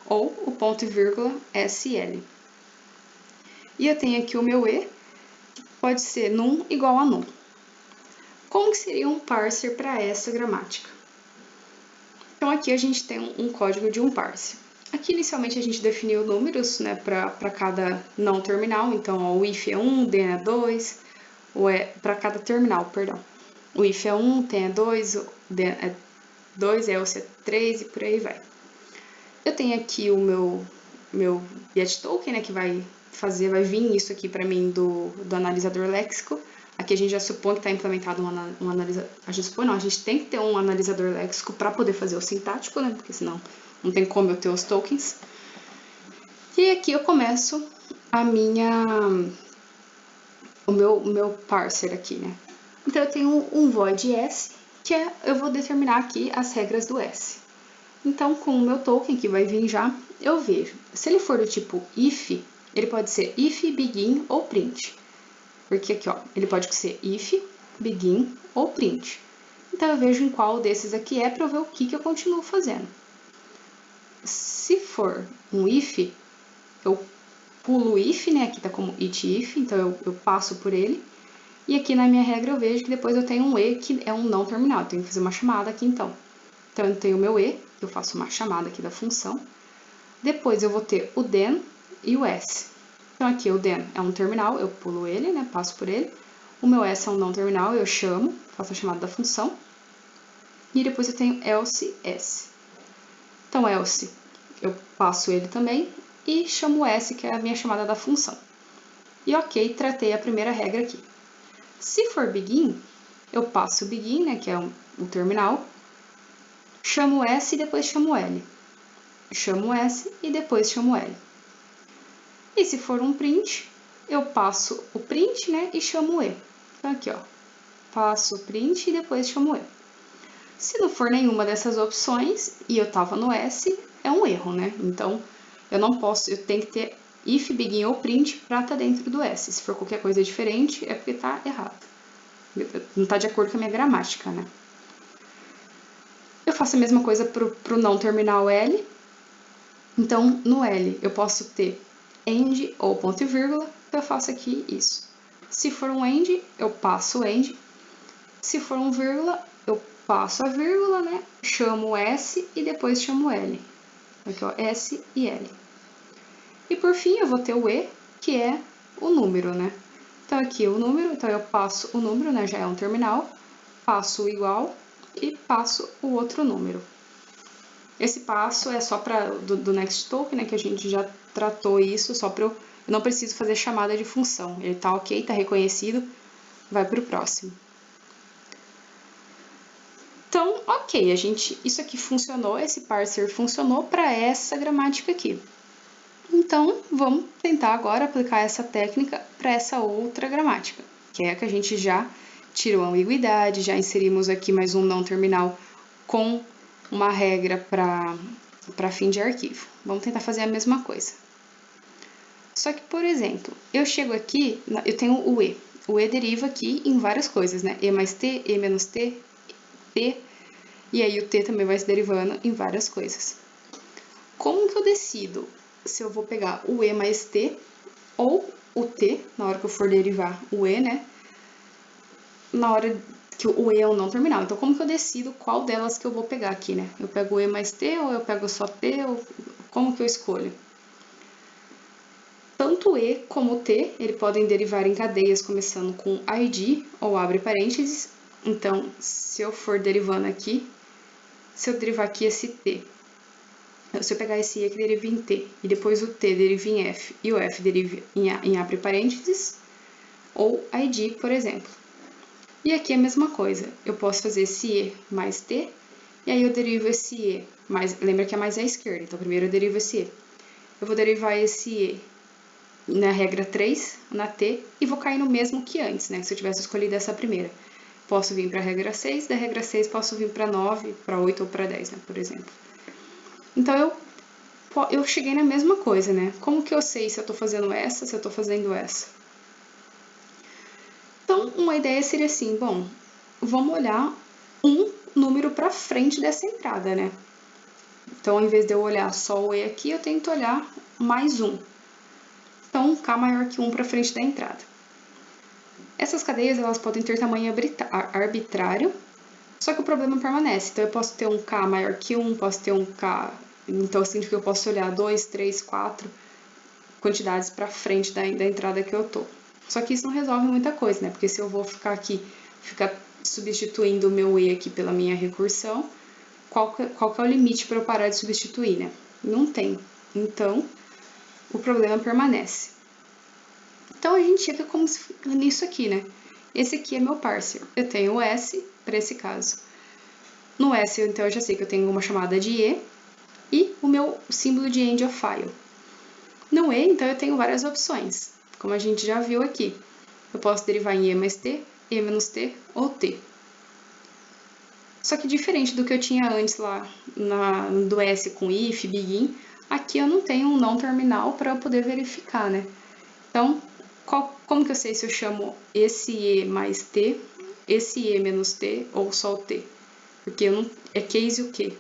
ou o ponto e vírgula, SL. E eu tenho aqui o meu E, que pode ser num igual a num. Como que seria um parser para essa gramática? Então, aqui a gente tem um código de um parser. Aqui, inicialmente, a gente definiu números, né, para cada não terminal. Então, ó, o if é 1, then é 2, para cada terminal, perdão. O if é 1, then é 2, then é 2, else é 3 e por aí vai. Eu tenho aqui o meu get token, né, que vai vir isso aqui para mim do analisador léxico. Aqui a gente já supõe que está implementado um analisador. A gente supõe não, a gente tem que ter um analisador léxico para poder fazer o sintático, né? Porque senão não tem como eu ter os tokens. E aqui eu começo o meu parser aqui, né? Então eu tenho um void S, que eu vou determinar aqui as regras do S. Então, com o meu token, que vai vir já, eu vejo. Se ele for do tipo if, ele pode ser if, begin ou print. Porque aqui, ó, ele pode ser if, begin ou print. Então, eu vejo em qual desses aqui é para eu ver o que eu continuo fazendo. Se for um if, eu pulo o if, né? Aqui tá como it if, então eu passo por ele. E aqui na minha regra eu vejo que depois eu tenho um e, que é um não terminal. Eu tenho que fazer uma chamada aqui, então. Então, eu tenho o meu e, eu faço uma chamada aqui da função. Depois eu vou ter o then e o s. Então, aqui o then é um terminal, eu pulo ele, né, passo por ele. O meu s é um não terminal, eu chamo, faço a chamada da função. E depois eu tenho else s. Então, else, eu passo ele também e chamo o s, que é a minha chamada da função. E ok, tratei a primeira regra aqui. Se for begin, eu passo o begin, né, que é o terminal, chamo o S e depois chamo o L. Chamo o S e depois chamo o L. E se for um print, eu passo o print, né, e chamo o E. Então aqui, ó, passo o print e depois chamo o E. Se não for nenhuma dessas opções e eu tava no S, é um erro, né? Então eu não posso, eu tenho que ter if, begin ou print para estar dentro do S. Se for qualquer coisa diferente, é porque tá errado. Não tá de acordo com a minha gramática, né? Eu faço a mesma coisa pro não terminal L. Então, no L, eu posso ter end ou ponto e vírgula, eu faço aqui isso. Se for um end, eu passo o end. Se for um vírgula, eu passo a vírgula, né? Chamo o S e depois chamo o L. Aqui, ó, S e L. E por fim, eu vou ter o E, que é o número, né? Então, aqui o número, então eu passo o número, né? Já é um terminal, passo o igual e passo o outro número. Esse passo é só para do next token, né, que a gente já tratou isso, só para eu não preciso fazer chamada de função. Ele tá ok, tá reconhecido, vai para o próximo. Então, ok, isso aqui funcionou, esse parser funcionou para essa gramática aqui. Então, vamos tentar agora aplicar essa técnica para essa outra gramática, que é a que a gente já tirou a ambiguidade, já inserimos aqui mais um não terminal com uma regra para fim de arquivo. Vamos tentar fazer a mesma coisa. Só que, por exemplo, eu chego aqui, eu tenho o E. O E deriva aqui em várias coisas, né? E mais T, E menos T, T, e aí o T também vai se derivando em várias coisas. Como que eu decido se eu vou pegar o E mais T ou o T, na hora que eu for derivar o E, né? Na hora que o E é um não terminal. Então, como que eu decido qual delas que eu vou pegar aqui, né? Eu pego o E mais T ou eu pego só T? Ou como que eu escolho? Tanto o E como o T, eles podem derivar em cadeias começando com ID ou abre parênteses. Então, se eu for derivando aqui, se eu derivar aqui esse T, se eu pegar esse E que deriva em T, e depois o T deriva em F, e o F deriva em abre parênteses, ou ID, por exemplo. E aqui é a mesma coisa, eu posso fazer esse E mais T, e aí eu derivo esse E, lembra que a mais é a esquerda, então primeiro eu derivo esse E. Eu vou derivar esse E na regra 3, na T, e vou cair no mesmo que antes, né? Se eu tivesse escolhido essa primeira. Posso vir para a regra 6, da regra 6 posso vir para 9, para 8 ou para 10, né? Por exemplo. Então, eu cheguei na mesma coisa, né? Como que eu sei se eu estou fazendo essa, se eu estou fazendo essa? Então, uma ideia seria assim, bom, vamos olhar um número para frente dessa entrada, né? Então, ao invés de eu olhar só o E aqui, eu tento olhar mais um. Então, K maior que 1 para frente da entrada. Essas cadeias elas podem ter tamanho arbitrário, só que o problema permanece. Então, eu posso ter um K maior que 1, posso ter um K... Então, significa que eu posso olhar 2, 3, 4 quantidades para frente da entrada que eu tô. Só que isso não resolve muita coisa, né? Porque se eu vou ficar substituindo o meu E aqui pela minha recursão, qual que é o limite para eu parar de substituir, né? Não tem. Então, o problema permanece. Então, a gente chega nisso aqui, né? esse aqui é meu parser. Eu tenho o S para esse caso. No S, então, eu já sei que eu tenho uma chamada de e o meu símbolo de end of file. No E, então, eu tenho várias opções, como a gente já viu aqui. Eu posso derivar em E mais T, E menos T ou T. Só que diferente do que eu tinha antes lá do S com if, begin, aqui eu não tenho um não terminal para eu poder verificar, né? Então, como que eu sei se eu chamo esse E mais T, esse E menos T ou só o T? Porque é case o quê?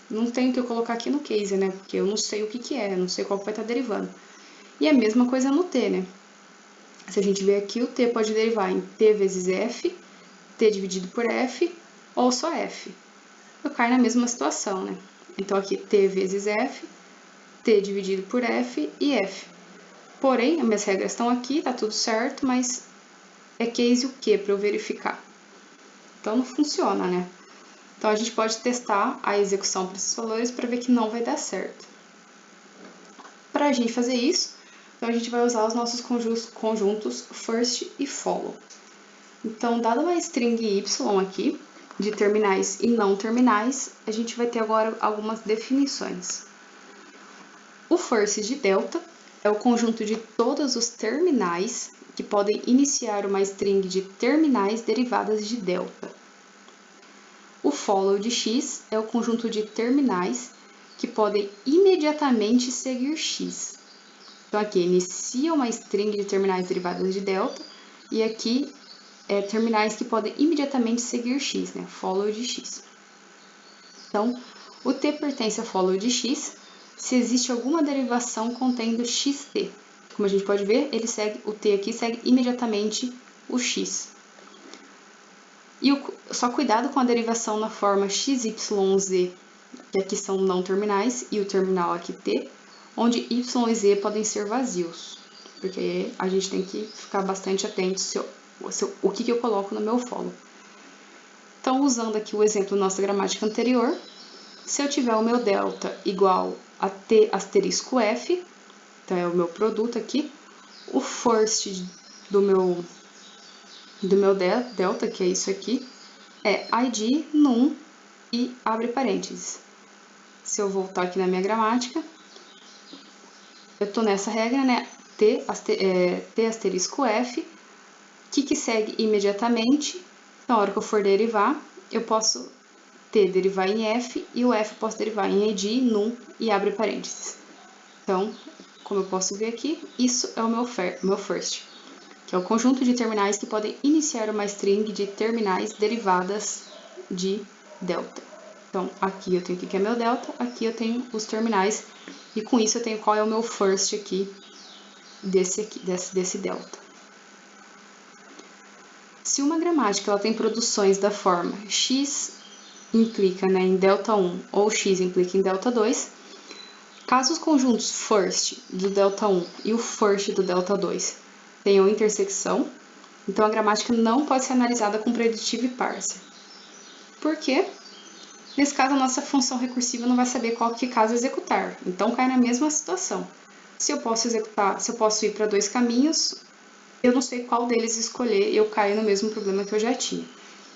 Não tem o que eu colocar aqui no case, né? Porque eu não sei o que é, não sei qual vai estar derivando. E a mesma coisa no T, né? Se a gente ver aqui, o T pode derivar em T vezes F, T dividido por F, ou só F. Eu caio na mesma situação, né? Então aqui T vezes F, T dividido por F e F. Porém, as minhas regras estão aqui, tá tudo certo, mas é case o que para eu verificar? Então não funciona, né? Então a gente pode testar a execução para esses valores para ver que não vai dar certo. Para a gente fazer isso, então a gente vai usar os nossos conjuntos first e follow. Então, dada uma string y aqui, de terminais e não terminais, a gente vai ter agora algumas definições. O first de delta é o conjunto de todos os terminais que podem iniciar uma string de terminais derivadas de delta. O follow de x é o conjunto de terminais que podem imediatamente seguir x. Então, aqui inicia uma string de terminais derivadas de delta, e aqui terminais que podem imediatamente seguir x, né? Follow de x. Então, o t pertence a follow de x se existe alguma derivação contendo xt. Como a gente pode ver, o t aqui segue imediatamente o x. E só cuidado com a derivação na forma xyz, que aqui são não terminais, e o terminal aqui t, onde y e z podem ser vazios, porque a gente tem que ficar bastante atento o que eu coloco no meu follow. Então, usando aqui o exemplo da nossa gramática anterior, se eu tiver o meu delta igual a t asterisco f, então é o meu produto aqui, o first do meu delta, que é isso aqui, é id num e abre parênteses. Se eu voltar aqui na minha gramática, eu estou nessa regra, né? T asterisco f, que segue imediatamente. Na hora que eu for derivar, eu posso derivar em f, e o f eu posso derivar em id, num e abre parênteses. Então, como eu posso ver aqui, isso é o meu first, que é o conjunto de terminais que podem iniciar uma string de terminais derivadas de delta. Então, aqui eu tenho o que é meu delta, aqui eu tenho os terminais, e com isso eu tenho qual é o meu first aqui, desse delta. Se uma gramática ela tem produções da forma x implica, né, em delta 1 ou x implica em delta 2, caso os conjuntos first do delta 1 e o first do delta 2 tenham intersecção, então a gramática não pode ser analisada com predictive parser. Por quê? Nesse caso, a nossa função recursiva não vai saber qual que caso executar, então cai na mesma situação. Se eu posso ir para dois caminhos, eu não sei qual deles escolher, eu caio no mesmo problema que eu já tinha.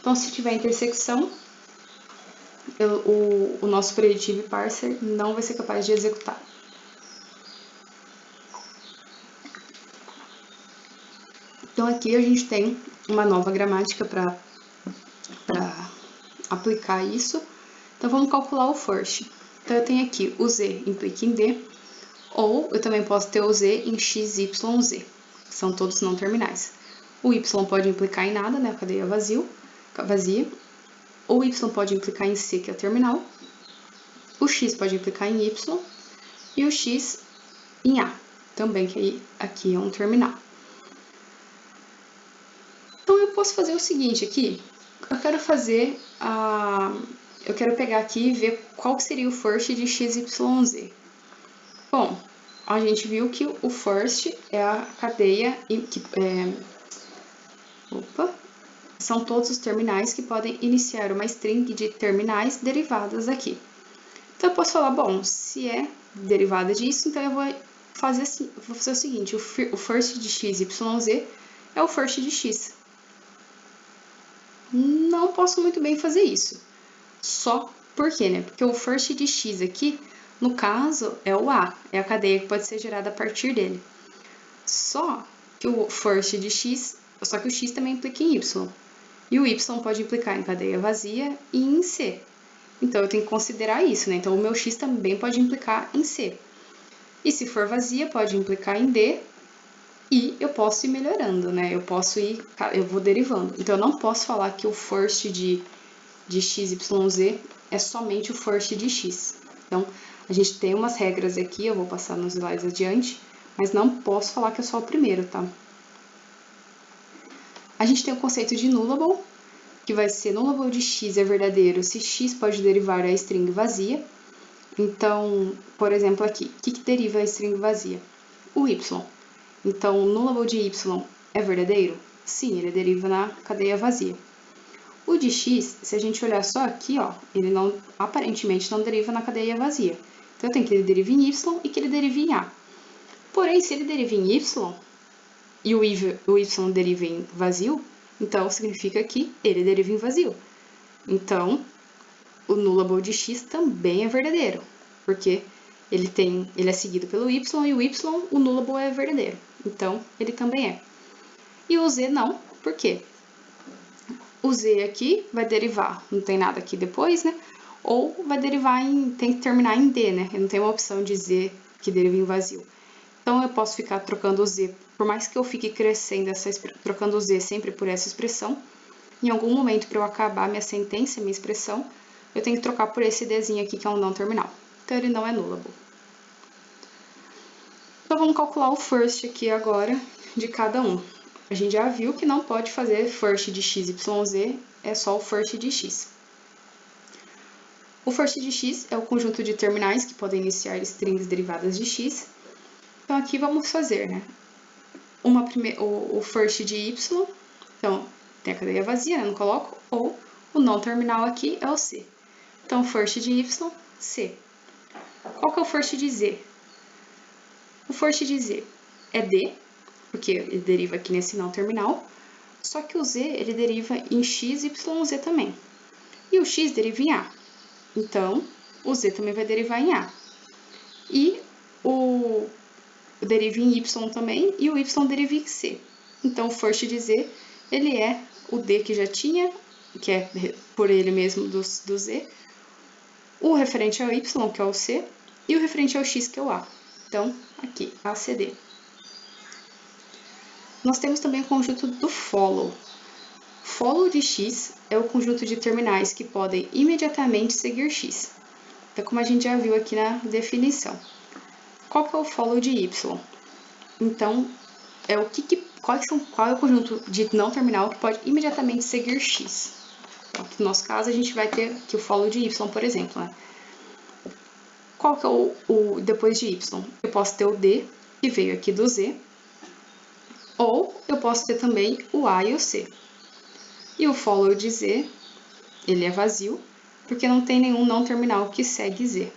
Então, se tiver intersecção, o nosso predictive parser não vai ser capaz de executar. Então, aqui a gente tem uma nova gramática para aplicar isso. Então, vamos calcular o first. Então, eu tenho aqui o z implica em d, ou eu também posso ter o z em x, y, z, que são todos não terminais. O y pode implicar em nada, né, a cadeia vazia. O y pode implicar em c, que é o terminal. O x pode implicar em y. E o x em a, também, que aqui é um terminal. Então, eu posso fazer o seguinte aqui. Eu quero pegar aqui e ver qual seria o first de x, y, z. Bom, a gente viu que o first é a cadeia são todos os terminais que podem iniciar uma string de terminais derivadas aqui. Então, eu posso falar, bom, se é derivada disso, então eu vou fazer o seguinte, o first de x, y, z é o first de x. Não posso muito bem fazer isso. Só por quê, né? Porque o first de x aqui, no caso, é o A, é a cadeia que pode ser gerada a partir dele. Só que o first de x, só que o x também implica em y. E o y pode implicar em cadeia vazia e em C. Então, eu tenho que considerar isso, né? Então, o meu x também pode implicar em C. E se for vazia, pode implicar em D. E eu posso ir melhorando, né? Eu vou derivando. Então, eu não posso falar que o first de x, y, z é somente o first de x. Então, a gente tem umas regras aqui, eu vou passar nos slides adiante, mas não posso falar que é só o primeiro, tá? A gente tem o conceito de nullable, que vai ser nullable de x é verdadeiro se x pode derivar a string vazia. Então, por exemplo, aqui, o que deriva a string vazia? O y. Então, o nullable de y é verdadeiro? Sim, ele deriva na cadeia vazia. O de x, se a gente olhar só aqui, ó, ele aparentemente não deriva na cadeia vazia. Então, eu tenho que ele deriva em y e que ele deriva em a. Porém, se ele deriva em y e o y deriva em vazio, então significa que ele deriva em vazio. Então, o nullable de x também é verdadeiro, porque ele é seguido pelo y e o y, o nullable é verdadeiro. Então, ele também é. E o z não, por quê? O z aqui vai derivar, não tem nada aqui depois, né? Ou vai derivar tem que terminar em d, né? Eu não tenho uma opção de z que deriva em vazio. Então, eu posso ficar trocando o z, por mais que eu fique crescendo, trocando o z sempre por essa expressão, em algum momento, para eu acabar minha sentença, minha expressão, eu tenho que trocar por esse dzinho aqui, que é um não terminal. Então, ele não é nullable. Então, vamos calcular o first aqui agora de cada um. A gente já viu que não pode fazer first de x, y, z, é só o first de x. O first de x é o conjunto de terminais que podem iniciar strings derivadas de x. Então, aqui vamos fazer, né? O first de y, então, tem a cadeia vazia, né? Não coloco, ou o não terminal aqui é o C. Então, first de y, C. Qual que é o first de z? O first de z é D, porque ele deriva aqui nesse não terminal, só que o z, ele deriva em x, y, z também. E o x deriva em A. Então, o z também vai derivar em A. E o deriva em y também, e o y deriva em C. Então, o first de z, ele é o D que já tinha, que é por ele mesmo do z, o referente ao y, que é o C, e o referente ao x, que é o A. Então, aqui, ACD. Nós temos também o conjunto do follow. Follow de x é o conjunto de terminais que podem imediatamente seguir x. Então, como a gente já viu aqui na definição. Qual que é o follow de y? Então, é qual é o conjunto de não terminal que pode imediatamente seguir x? Então, no nosso caso, a gente vai ter aqui o follow de y, por exemplo, né? Qual que é o depois de y? Eu posso ter o d, que veio aqui do z, ou eu posso ter também o a e o c. E o follow de z, ele é vazio, porque não tem nenhum não terminal que segue z.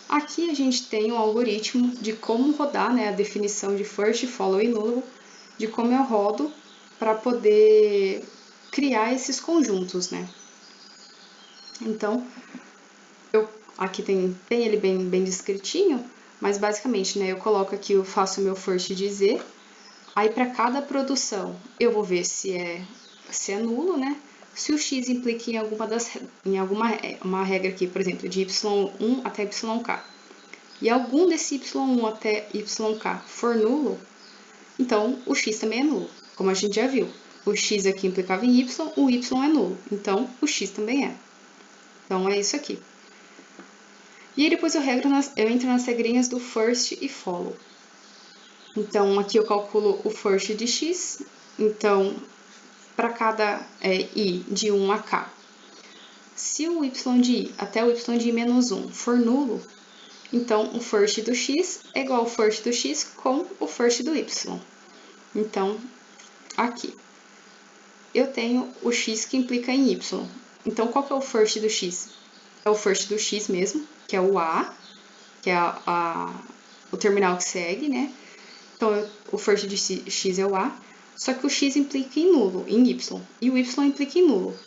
Aqui a gente tem um algoritmo de como rodar, né, a definição de first, follow e nullable, de como eu rodo para poder criar esses conjuntos, né? Então, aqui tem ele bem descritinho, mas basicamente, né, eu coloco aqui, eu faço o meu first de z, aí para cada produção eu vou ver se é nulo, né? Se o x implica em uma regra aqui, por exemplo, de y1 até yk, e algum desse y1 até yk for nulo, então o x também é nulo, como a gente já viu. O x aqui implicava em y, o y é nulo, então o x também é. Então é isso aqui. E aí depois eu entro nas regrinhas do first e follow. Então aqui eu calculo o first de x, então para cada i de 1 a k. Se o y de i até o y de i menos 1 for nulo, então o first do x é igual ao first do x com o first do y. Então, aqui, eu tenho o x que implica em y. Então, qual que é o first do x? É o first do x mesmo, que é o a, que é o terminal que segue, né? Então, o first de x é o a. Só que o x implica em nulo, em y, e o y implica em nulo.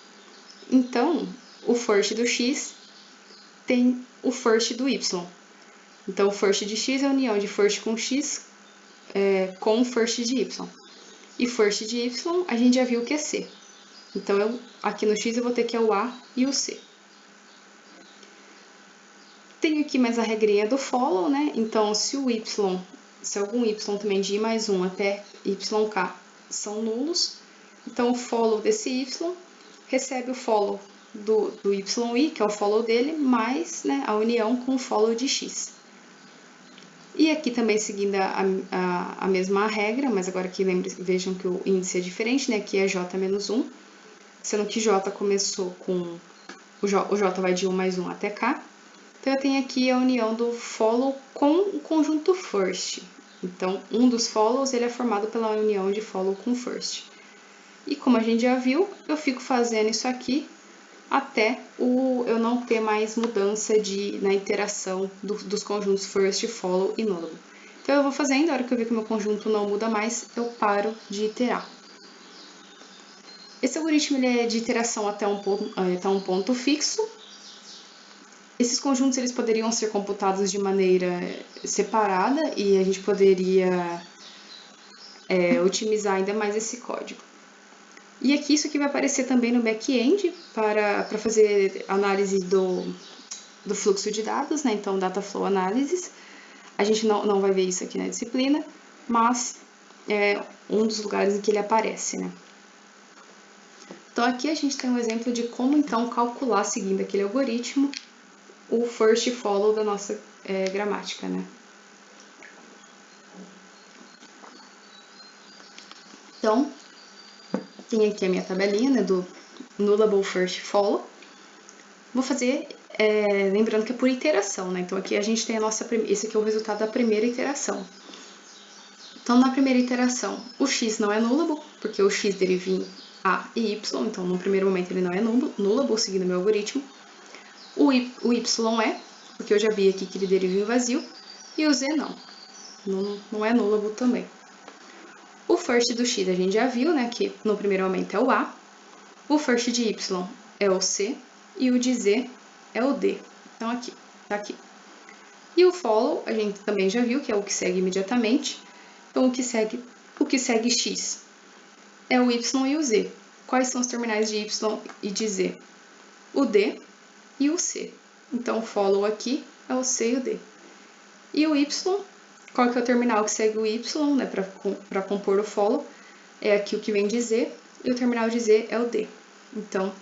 Então, o first do x tem o first do y. Então, o first de x é a união de first com x com o first de y. E first de y, a gente já viu que é c. Então, aqui no x eu vou ter que é o a e o c. Tenho aqui mais a regrinha do follow, né? Então, se algum y também de i mais 1 até yk são nulos, então o follow desse y recebe o follow do yi, que é o follow dele, mais, né, a união com o follow de x. E aqui também seguindo a mesma regra, mas agora aqui vejam que o índice é diferente, né? Aqui é j menos 1, sendo que j começou com... O j vai de 1 mais 1 até k. Então, eu tenho aqui a união do follow com o conjunto first. Então, um dos follows ele é formado pela união de follow com first. E como a gente já viu, eu fico fazendo isso aqui até eu não ter mais mudança na iteração dos conjuntos first, follow e nullable. Então, eu vou fazendo, a hora que eu ver que o meu conjunto não muda mais, eu paro de iterar. Esse algoritmo ele é de iteração até um ponto fixo. Esses conjuntos eles poderiam ser computados de maneira separada e a gente poderia otimizar ainda mais esse código. E aqui isso aqui vai aparecer também no back-end para fazer análise do fluxo de dados, né? Então, Data Flow Analysis. A gente não vai ver isso aqui na disciplina, mas é um dos lugares em que ele aparece, né? Então, aqui a gente tem um exemplo de como, então, calcular, seguindo aquele algoritmo, o first follow da nossa gramática, né? Então, tem aqui a minha tabelinha, né, do nullable first follow. Vou fazer, lembrando que é por iteração, né? Então, aqui a gente tem esse aqui é o resultado da primeira iteração. Então, na primeira iteração, o x não é nullable, porque o x deriva em a e y, então, no primeiro momento ele não é nullable, seguindo o meu algoritmo. O y é, porque eu já vi aqui que ele deriva em vazio, e o z não é nullable também. O first do x a gente já viu, né, que no primeiro momento é o a, o first de y é o c, e o de z é o d. Então, aqui, tá aqui. E o follow a gente também já viu, que é o que segue imediatamente. Então, o que segue x é o y e o z. Quais são os terminais de y e de z? O d e o c. Então, o follow aqui é o c e o d. E o y, qual que é o terminal que segue o y, né, para compor o follow? É aqui o que vem de z, e o terminal de z é o d. Então,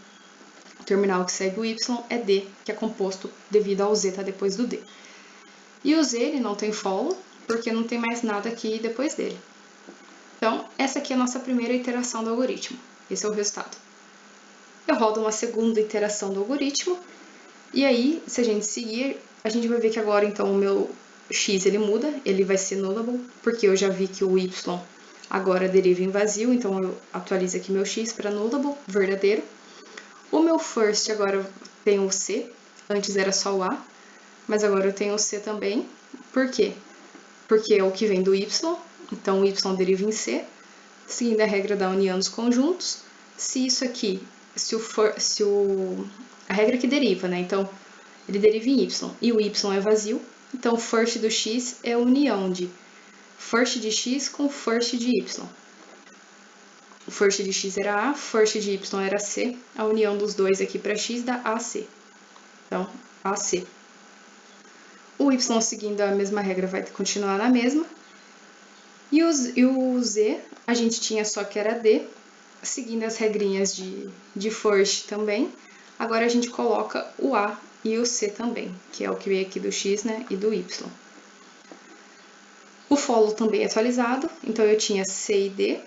o terminal que segue o y é d, que é composto devido ao z, tá depois do d. E o z, ele não tem follow, porque não tem mais nada aqui depois dele. Então, essa aqui é a nossa primeira iteração do algoritmo. Esse é o resultado. Eu rodo uma segunda iteração do algoritmo, e aí, se a gente seguir, a gente vai ver que agora, então, o meu x ele muda, ele vai ser nullable, porque eu já vi que o y agora deriva em vazio, então eu atualizo aqui meu x para nullable, verdadeiro. O meu first agora tem o c, antes era só o a, mas agora eu tenho o c também. Por quê? Porque é o que vem do y, então o y deriva em c, seguindo a regra da união dos conjuntos. Se isso aqui, a regra que deriva, né? Então, ele deriva em y, e o y é vazio, então o first do x é a união de first de x com first de y. O first de x era a, first de y era c, a união dos dois aqui para x dá ac. Então, ac. O y seguindo a mesma regra vai continuar na mesma. E o z, a gente tinha só que era d, seguindo as regrinhas de first também. Agora a gente coloca o a e o c também, que é o que veio aqui do x, né, e do y. O follow também é atualizado, então eu tinha c e d,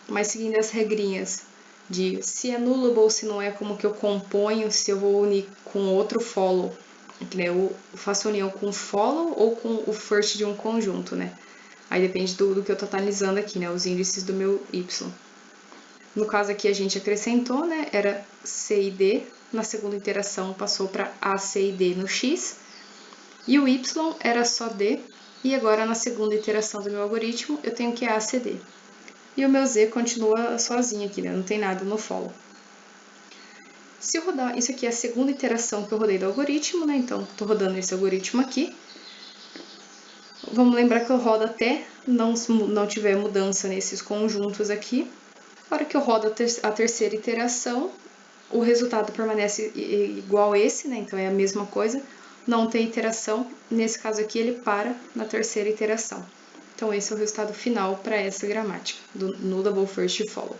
mas seguindo as regrinhas de se é nullable, se não é, como que eu componho, se eu vou unir com outro follow, né, eu faço união com o follow ou com o first de um conjunto, né? Aí depende do que eu tô analisando aqui, né, os índices do meu y. No caso aqui a gente acrescentou, né, era c e d, na segunda iteração passou para a, c e d no x, e o y era só d, e agora na segunda iteração do meu algoritmo eu tenho que a, c, d. e o meu Z continua sozinho aqui, né? Não tem nada no follow. Se eu rodar, isso aqui é a segunda iteração que eu rodei do algoritmo, né? Então, estou rodando esse algoritmo aqui. Vamos lembrar que eu rodo até não tiver mudança nesses conjuntos aqui. Na hora que eu rodo a terceira iteração, o resultado permanece igual a esse, né? Então é a mesma coisa. Não tem iteração. Nesse caso aqui, ele para na terceira iteração. Então esse é o resultado final para essa gramática, do nullable first follow.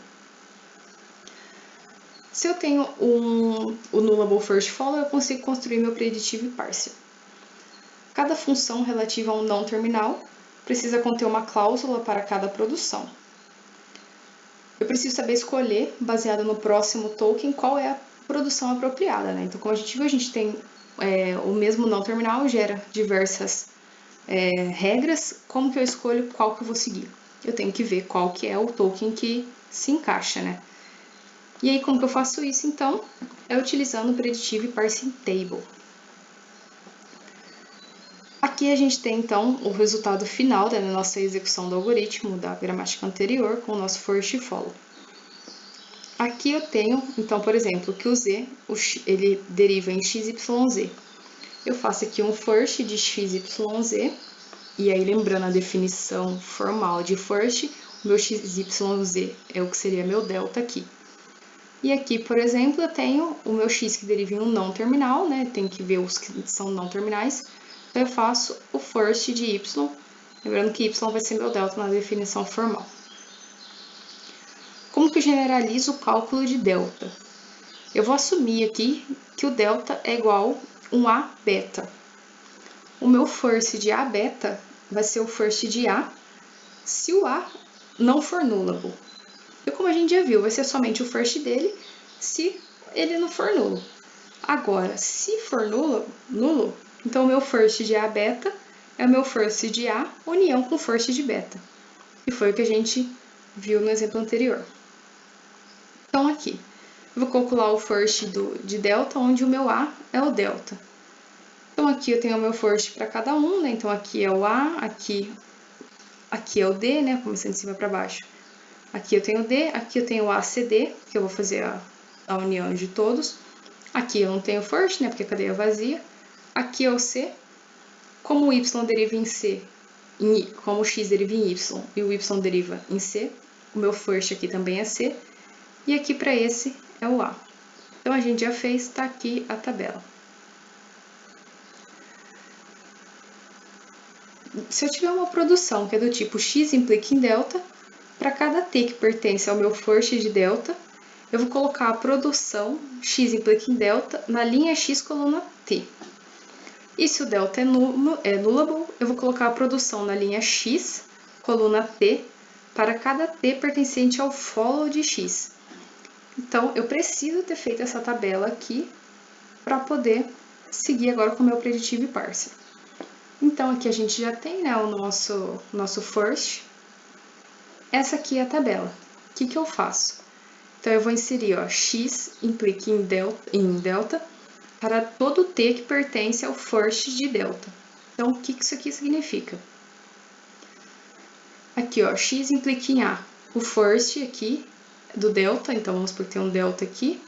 Se eu tenho o nullable first follow, eu consigo construir meu predictive parser. Cada função relativa a um não terminal precisa conter uma cláusula para cada produção. Eu preciso saber escolher, baseado no próximo token, qual é a produção apropriada, né? Então, como a gente viu, a gente tem o mesmo não terminal, gera diversas regras. Como que eu escolho qual que eu vou seguir? Eu tenho que ver qual que é o token que se encaixa, né? E aí, como que eu faço isso, então? É utilizando o Predictive Parsing Table. Aqui a gente tem, então, o resultado final da nossa execução do algoritmo da gramática anterior com o nosso first follow. Aqui eu tenho, então, por exemplo, que o Z, ele deriva em XYZ. Eu faço aqui um first de XYZ, e aí lembrando a definição formal de first, o meu XYZ é o que seria meu delta aqui. E aqui, por exemplo, eu tenho o meu x que deriva em um não terminal, né? Tem que ver os que são não terminais. Então, eu faço o first de y, lembrando que y vai ser meu delta na definição formal. Como que eu generalizo o cálculo de delta? Eu vou assumir aqui que o delta é igual a um A beta. O meu first de A beta vai ser o first de A se o A não for nullable. E como a gente já viu, vai ser somente o first dele se ele não for nulo. Agora, se for nulo, então o meu first de A beta é o meu first de A união com o first de beta. E foi o que a gente viu no exemplo anterior. Então aqui, eu vou calcular o first de delta, onde o meu A é o delta. Então aqui eu tenho o meu first para cada um, né? Então aqui é o A, aqui é o D, né? Começando de cima para baixo. Aqui eu tenho o D, aqui eu tenho o ACD, que eu vou fazer a união de todos. Aqui eu não tenho first, né? Porque a cadeia é vazia. Aqui é o C. Como o Y deriva em C, como o X deriva em Y e o Y deriva em C, o meu first aqui também é C. E aqui para esse é o A. Então a gente já fez, está aqui a tabela. Se eu tiver uma produção que é do tipo x implica em delta, para cada t que pertence ao meu first de delta, eu vou colocar a produção x implica em delta na linha x coluna t. E se o delta é nullable, eu vou colocar a produção na linha x coluna t para cada t pertencente ao follow de x. Então, eu preciso ter feito essa tabela aqui para poder seguir agora com o meu predictive parser. Então, aqui a gente já tem, né, o nosso first. Essa aqui é a tabela. O que eu faço? Então, eu vou inserir, ó, x implica em delta para todo t que pertence ao first de delta. Então, o que isso aqui significa? Aqui, ó, x implica em a. O first aqui do delta, então vamos por ter um delta aqui,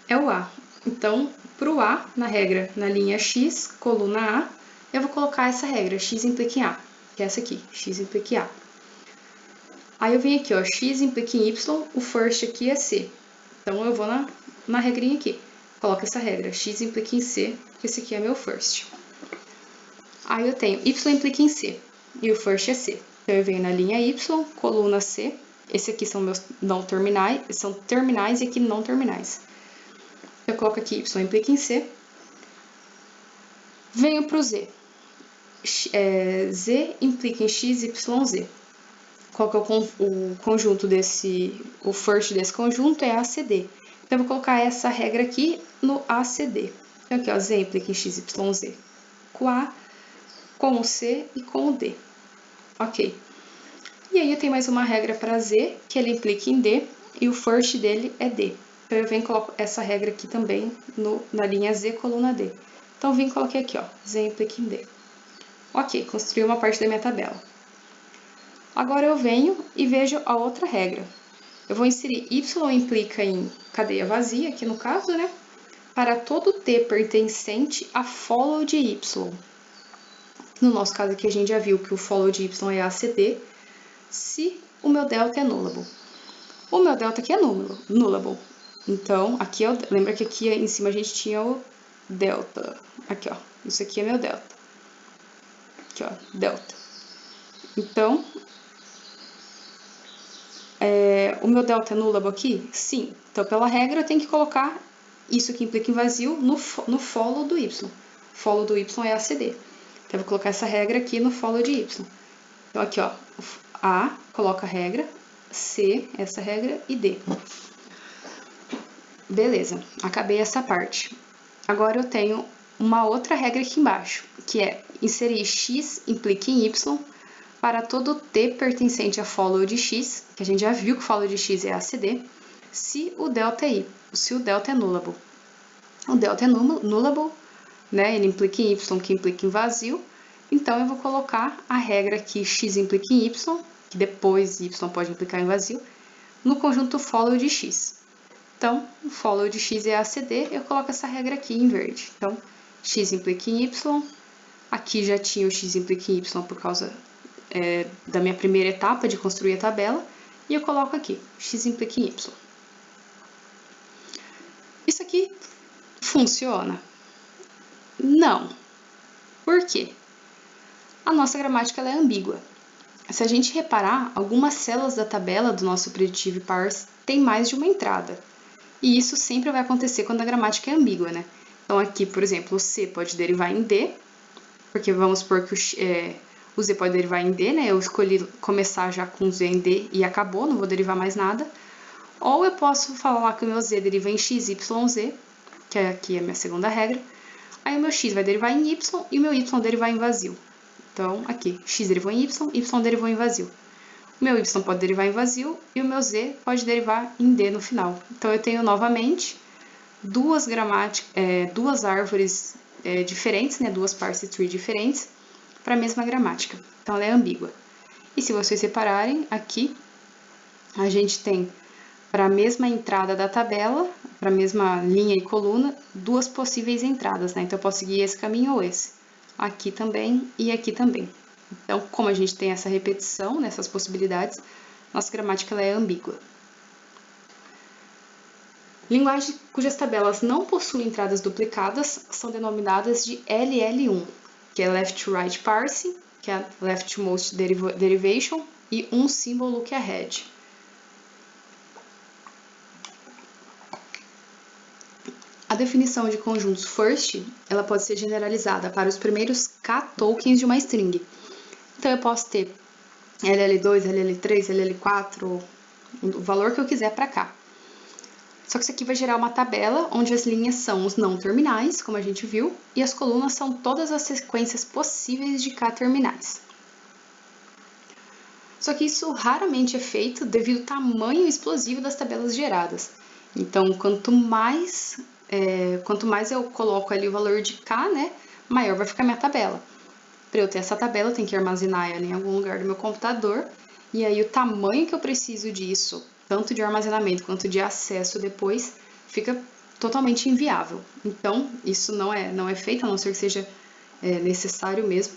é o a. Então, para o a, na regra, na linha x, coluna a, eu vou colocar essa regra, x implica em a, que é essa aqui, x implica em a. Aí eu venho aqui, ó, x implica em y, o first aqui é c. Então, eu vou na regrinha aqui, coloco essa regra, x implica em c, porque esse aqui é meu first. Aí eu tenho y implica em c, e o first é c. Então, eu venho na linha y, coluna c, esse aqui são meus não terminais, são terminais e aqui não terminais. Eu coloco aqui y implica em c. Venho para o z. Z implica em x, y, z. Qual que é o conjunto o first desse conjunto é ACD. Então, eu vou colocar essa regra aqui no ACD. Então, aqui, ó, z implica em x, y, z. Com A, com o C e com o D. Ok. E aí, eu tenho mais uma regra para Z, que ele implica em D, e o first dele é D. Então, eu venho e coloco essa regra aqui também na linha Z, coluna D. Então, eu vim e coloquei aqui, ó, Z implica em D. Ok, construí uma parte da minha tabela. Agora eu venho e vejo a outra regra. Eu vou inserir y implica em cadeia vazia, aqui no caso, né? Para todo t pertencente a follow de y. No nosso caso aqui, a gente já viu que o follow de y é ACD, se o meu delta é nullable. O meu delta aqui é nullable. Então, aqui lembra que aqui em cima a gente tinha o delta. Aqui, ó. Isso aqui é meu delta. Aqui, ó, delta. Então, o meu delta é nullable aqui? Sim. Então, pela regra, eu tenho que colocar isso que implica em vazio no follow do y. O follow do y é ACD. Então, eu vou colocar essa regra aqui no follow de y. Então, aqui, ó, A, coloca a regra, C, essa regra, e D. Beleza, acabei essa parte. Agora eu tenho uma outra regra aqui embaixo, que é inserir x implica em y para todo t pertencente a follow de x, que a gente já viu que o follow de x é ACD, se o delta é nullable. O delta é nullable, né? Ele implica em y, que implica em vazio. Então, eu vou colocar a regra aqui, x implica em y, que depois y pode implicar em vazio, no conjunto follow de x. Então, o follow de x é ACD, eu coloco essa regra aqui em verde. Então, x implica em y, aqui já tinha o x implica em y por causa da minha primeira etapa de construir a tabela, e eu coloco aqui, x implica em y. Isso aqui funciona? Não. Por quê? A nossa gramática ela é ambígua. Se a gente reparar, algumas células da tabela do nosso predictive parse tem mais de uma entrada. E isso sempre vai acontecer quando a gramática é ambígua, né? Então aqui, por exemplo, o C pode derivar em D, porque vamos supor que o Z pode derivar em D, né? Eu escolhi começar já com Z em D e acabou, não vou derivar mais nada. Ou eu posso falar que o meu Z deriva em X, Y, Z, que aqui é a minha segunda regra. Aí o meu X vai derivar em Y e o meu Y derivar em vazio. Então, aqui, x derivou em y, y derivou em vazio. O meu y pode derivar em vazio e o meu z pode derivar em d no final. Então, eu tenho novamente duas árvores diferentes, né, duas parse tree diferentes, para a mesma gramática. Então, ela é ambígua. E se vocês separarem, aqui a gente tem, para a mesma entrada da tabela, para a mesma linha e coluna, duas possíveis entradas, né? Então, eu posso seguir esse caminho ou esse. Aqui também e aqui também. Então, como a gente tem essa repetição nessas possibilidades, nossa gramática ela é ambígua. Linguagens cujas tabelas não possuem entradas duplicadas são denominadas de LL1, que é Left to Right Parsing, que é Leftmost Derivation, e um Symbol Look Ahead. A definição de conjuntos first, ela pode ser generalizada para os primeiros k tokens de uma string. Então, eu posso ter LL2, LL3, LL4, o valor que eu quiser para cá. Só que isso aqui vai gerar uma tabela onde as linhas são os não terminais, como a gente viu, e as colunas são todas as sequências possíveis de k terminais. Só que isso raramente é feito devido ao tamanho explosivo das tabelas geradas. Então, quanto mais eu coloco ali o valor de k, né, maior vai ficar a minha tabela. Para eu ter essa tabela, eu tenho que armazenar ela em algum lugar do meu computador, e aí o tamanho que eu preciso disso, tanto de armazenamento quanto de acesso depois, fica totalmente inviável. Então, isso não é feito, a não ser que seja necessário mesmo.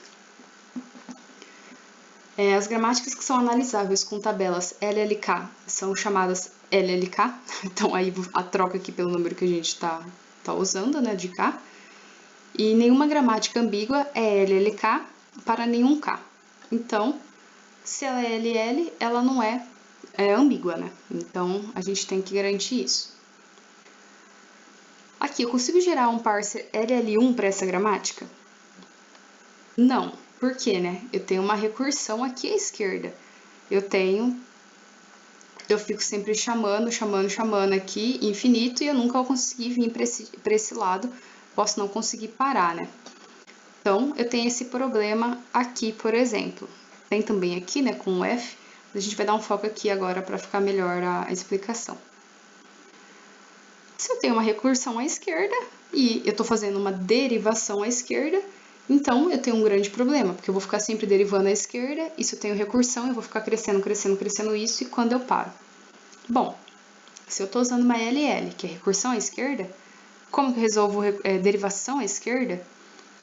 As gramáticas que são analisáveis com tabelas LLK são chamadas LLK, então aí a troca aqui pelo número que a gente está usando, né, de K. E nenhuma gramática ambígua é LLK para nenhum K. Então, se ela é LL, ela não é ambígua, né? Então, a gente tem que garantir isso. Aqui, eu consigo gerar um parser LL1 para essa gramática? Não. Por quê, né? Eu tenho uma recursão aqui à esquerda. Eu fico sempre chamando aqui, infinito, e eu nunca vou conseguir vir para esse lado. Posso não conseguir parar, né? Então, eu tenho esse problema aqui, por exemplo. Tem também aqui, né, com o F. A gente vai dar um foco aqui agora para ficar melhor a explicação. Se eu tenho uma recursão à esquerda e eu estou fazendo uma derivação à esquerda, Então, eu tenho um grande problema, porque eu vou ficar sempre derivando à esquerda, e se eu tenho recursão, eu vou ficar crescendo, crescendo, crescendo isso, e quando eu paro? Bom, se eu estou usando uma LL, que é recursão à esquerda, como que eu resolvo derivação à esquerda?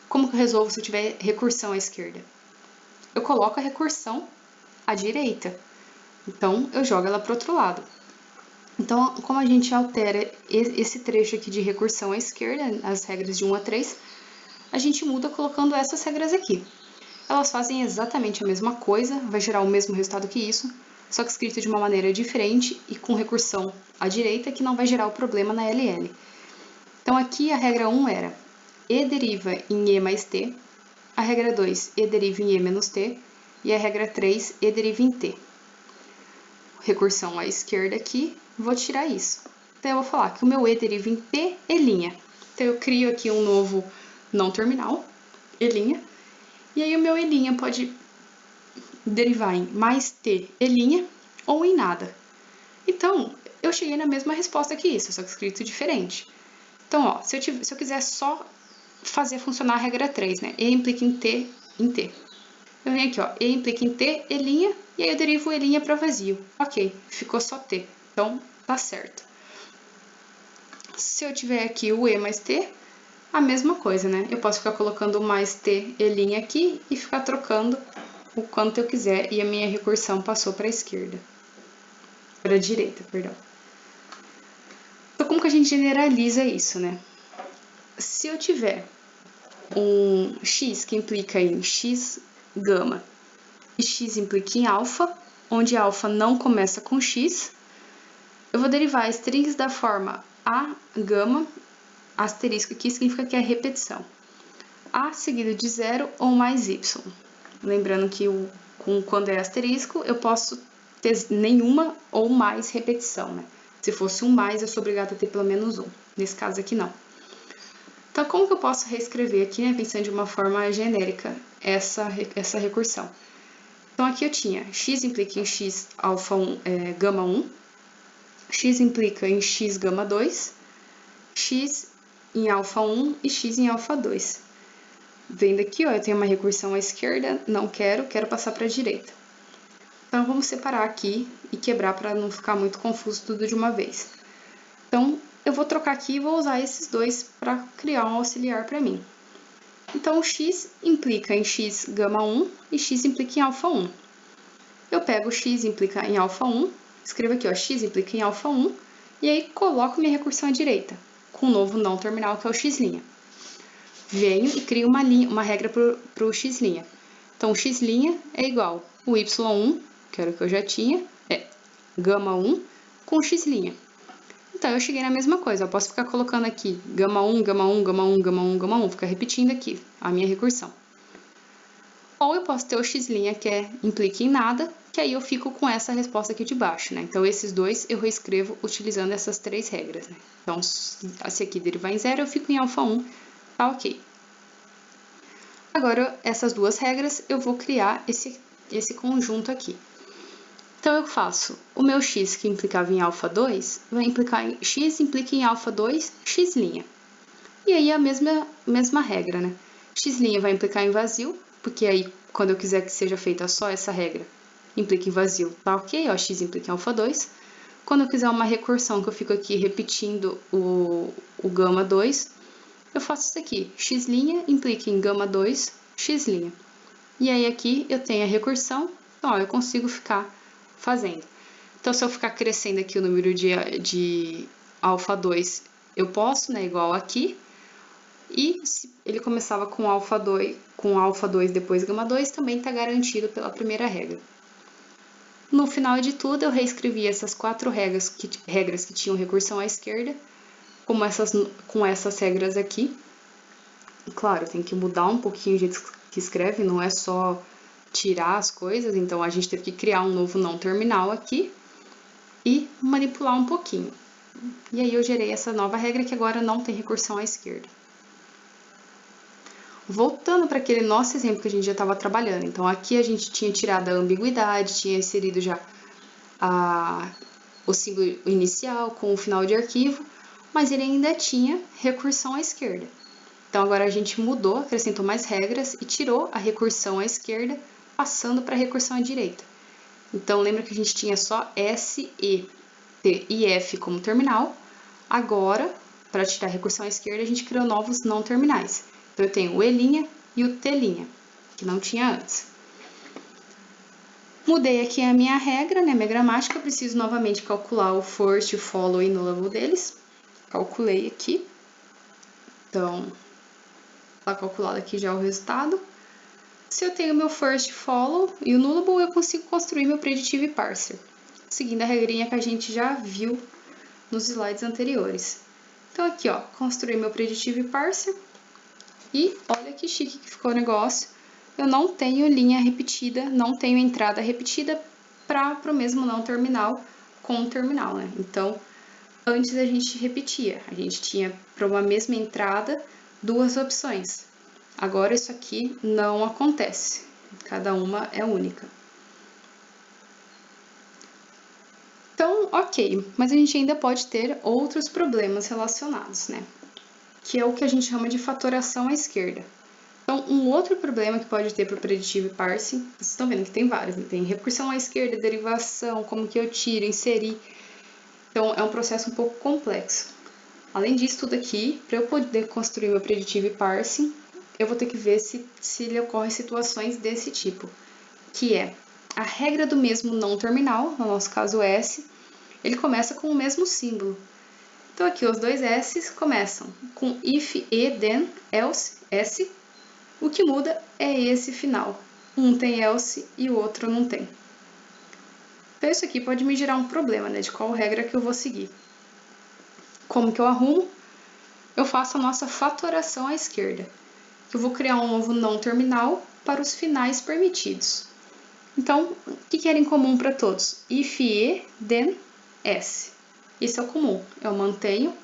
Como que eu resolvo se eu tiver recursão à esquerda? Eu coloco a recursão à direita. Então, eu jogo ela para o outro lado. Então, como a gente altera esse trecho aqui de recursão à esquerda, as regras de 1 a 3, a gente muda colocando essas regras aqui. Elas fazem exatamente a mesma coisa, vai gerar o mesmo resultado que isso, só que escrito de uma maneira diferente e com recursão à direita, que não vai gerar o problema na LL. Então, aqui a regra 1 era E deriva em E mais T, a regra 2, E deriva em E menos T, e a regra 3, E deriva em T. Recursão à esquerda aqui, vou tirar isso. Então, eu vou falar que o meu E deriva em T, E'. Então, eu crio aqui um novo não terminal, E', e aí o meu E' pode derivar em mais T, E' ou em nada. Então, eu cheguei na mesma resposta que isso, só que escrito diferente. Então, ó, se eu quiser só fazer funcionar a regra 3, né? E implica em T, em T. Eu venho aqui, ó, E implica em T, E', e aí eu derivo E' para vazio. Ok, ficou só T. Então, tá certo. Se eu tiver aqui o E mais T, a mesma coisa, né? Eu posso ficar colocando mais T, E' aqui e ficar trocando o quanto eu quiser. E a minha recursão passou para a esquerda. Para a direita, perdão. Então, como que a gente generaliza isso, né? Se eu tiver um x que implica em x gama e x implica em alfa, onde alfa não começa com x, eu vou derivar strings da forma a gama, asterisco aqui significa que é repetição, a seguido de 0 ou mais y. Lembrando que quando é asterisco, eu posso ter nenhuma ou mais repetição, né? Se fosse um mais, eu sou obrigada a ter pelo menos um. Nesse caso aqui, não. Então, como que eu posso reescrever aqui, né, pensando de uma forma genérica, essa recursão? Então, aqui eu tinha x implica em x alfa 1, gama 1, x implica em x gama 2, x em alfa 1 e x em alfa 2. Vendo aqui, ó, eu tenho uma recursão à esquerda, não quero passar para a direita. Então, vamos separar aqui e quebrar para não ficar muito confuso tudo de uma vez. Então, eu vou trocar aqui e vou usar esses dois para criar um auxiliar para mim. Então, o x implica em x gama 1 e x implica em alfa 1. Eu pego o x implica em alfa 1, escrevo aqui, ó, x implica em alfa 1, e aí coloco minha recursão à direita, com um novo não terminal, que é o x'. Venho e crio uma regra para o x'. Então, o x' é igual o y1, que era o que eu já tinha, gama 1, com o x'. Então, eu cheguei na mesma coisa, eu posso ficar colocando aqui gama 1, gama 1, gama 1, gama 1, gama 1, ficar repetindo aqui a minha recursão. Ou eu posso ter o x' que implica em nada, que aí eu fico com essa resposta aqui de baixo, né? Então, esses dois eu reescrevo utilizando essas três regras, né? Então, se aqui derivar em 0, eu fico em alfa 1, tá ok. Agora, essas duas regras, eu vou criar esse conjunto aqui. Então, eu faço o meu x que implicava em alfa 2, vai implicar em x implica em alfa 2, x'. E aí, a mesma regra, né? X' vai implicar em vazio, porque aí, quando eu quiser que seja feita só essa regra, implica em vazio, tá ok? Ó, x implica em alfa 2. Quando eu quiser uma recursão, que eu fico aqui repetindo o gama 2, eu faço isso aqui. X' implica em gama 2, x'. E aí, aqui, eu tenho a recursão, então, ó, eu consigo ficar fazendo. Então, se eu ficar crescendo aqui o número de alfa 2, eu posso, né, igual aqui. E se ele começava com alfa 2 depois gama 2, também está garantido pela primeira regra. No final de tudo, eu reescrevi essas quatro regras que tinham recursão à esquerda, com essas regras aqui. Claro, tem que mudar um pouquinho o jeito que escreve, não é só tirar as coisas, então a gente teve que criar um novo não terminal aqui e manipular um pouquinho. E aí eu gerei essa nova regra que agora não tem recursão à esquerda. Voltando para aquele nosso exemplo que a gente já estava trabalhando, então aqui a gente tinha tirado a ambiguidade, tinha inserido já o símbolo inicial com o final de arquivo, mas ele ainda tinha recursão à esquerda. Então, agora a gente mudou, acrescentou mais regras e tirou a recursão à esquerda, passando para a recursão à direita. Então, lembra que a gente tinha só S, E, T e F como terminal. Agora, para tirar a recursão à esquerda, a gente criou novos não terminais. Então, eu tenho o E' e o T', que não tinha antes. Mudei aqui a minha regra, né, minha gramática. Eu preciso novamente calcular o first, o follow e nullable deles. Calculei aqui. Então, está calculado aqui já o resultado. Se eu tenho meu first, follow e o nullable, eu consigo construir meu preditive parser, seguindo a regrinha que a gente já viu nos slides anteriores. Então, aqui, ó, construí meu preditive parser e olha que chique que ficou o negócio. Eu não tenho linha repetida, não tenho entrada repetida para o mesmo não terminal com o terminal, né? Então, antes a gente repetia, a gente tinha para uma mesma entrada duas opções. Agora isso aqui não acontece, cada uma é única. Então, ok, mas a gente ainda pode ter outros problemas relacionados, né? Que é o que a gente chama de fatoração à esquerda. Então, um outro problema que pode ter para o predictive parsing, vocês estão vendo que tem vários, né? Tem recursão à esquerda, derivação, como que eu tiro, inserir. Então, é um processo um pouco complexo. Além disso tudo aqui, para eu poder construir meu predictive parsing, eu vou ter que ver se lhe ocorrem situações desse tipo, que é a regra do mesmo não terminal, no nosso caso S, ele começa com o mesmo símbolo. Então, aqui os dois S's começam com if, e, then, else, S. O que muda é esse final. Um tem else e o outro não tem. Então, isso aqui pode me gerar um problema, né? De qual regra que eu vou seguir. Como que eu arrumo? Eu faço a nossa fatoração à esquerda. Eu vou criar um novo não terminal para os finais permitidos. Então, o que era em comum para todos? If, e, then, s. Isso é o comum. Eu mantenho. O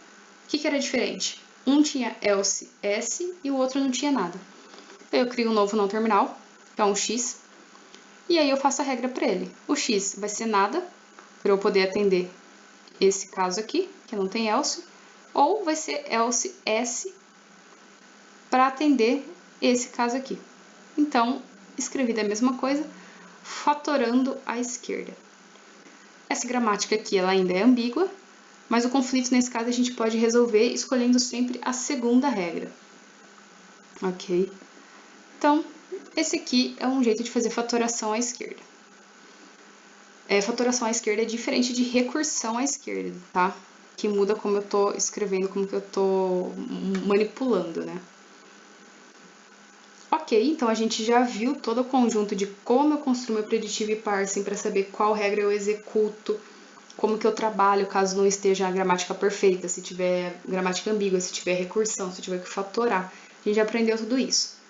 que era diferente? Um tinha else, s, e o outro não tinha nada. Eu crio um novo não terminal, que é um x, e aí eu faço a regra para ele. O x vai ser nada, para eu poder atender esse caso aqui, que não tem else, ou vai ser else s, para atender esse caso aqui. Então, escrevi da mesma coisa, fatorando à esquerda. Essa gramática aqui ela ainda é ambígua, mas o conflito nesse caso a gente pode resolver escolhendo sempre a segunda regra. Ok? Então, esse aqui é um jeito de fazer fatoração à esquerda. Fatoração à esquerda é diferente de recursão à esquerda, tá? Que muda como eu estou escrevendo, como que eu estou manipulando, né? Ok, então a gente já viu todo o conjunto de como eu construo meu predictive parsing para saber qual regra eu executo, como que eu trabalho caso não esteja a gramática perfeita, se tiver gramática ambígua, se tiver recursão, se tiver que fatorar. A gente já aprendeu tudo isso.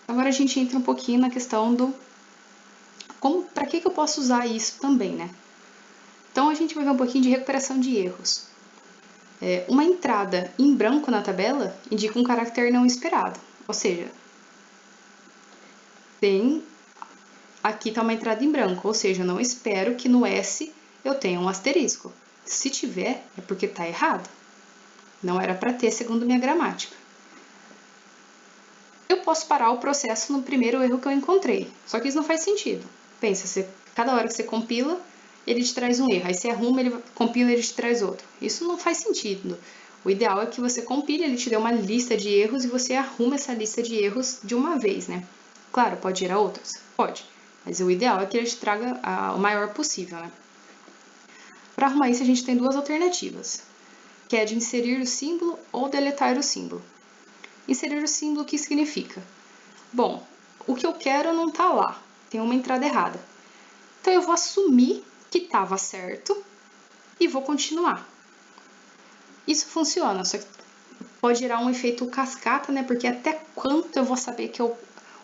Agora a gente entra um pouquinho na questão do para que eu posso usar isso também, né? Então a gente vai ver um pouquinho de recuperação de erros. Uma entrada em branco na tabela indica um caractere não esperado, ou seja, aqui está uma entrada em branco, ou seja, eu não espero que no S eu tenha um asterisco. Se tiver, é porque está errado. Não era para ter, segundo minha gramática. Eu posso parar o processo no primeiro erro que eu encontrei, só que isso não faz sentido. Pensa, cada hora que você compila, ele te traz um erro. Aí você arruma, ele compila, ele te traz outro. Isso não faz sentido. O ideal é que você compile, ele te dê uma lista de erros e você arruma essa lista de erros de uma vez, né? Claro, pode gerar outras? Pode. Mas o ideal é que ele te traga o maior possível, né? Para arrumar isso, a gente tem duas alternativas, que é de inserir o símbolo ou deletar o símbolo. Inserir o símbolo, o que significa? Bom, o que eu quero não está lá, tem uma entrada errada. Então, eu vou assumir que estava certo e vou continuar. Isso funciona, só que pode gerar um efeito cascata, né? Porque até quanto eu vou saber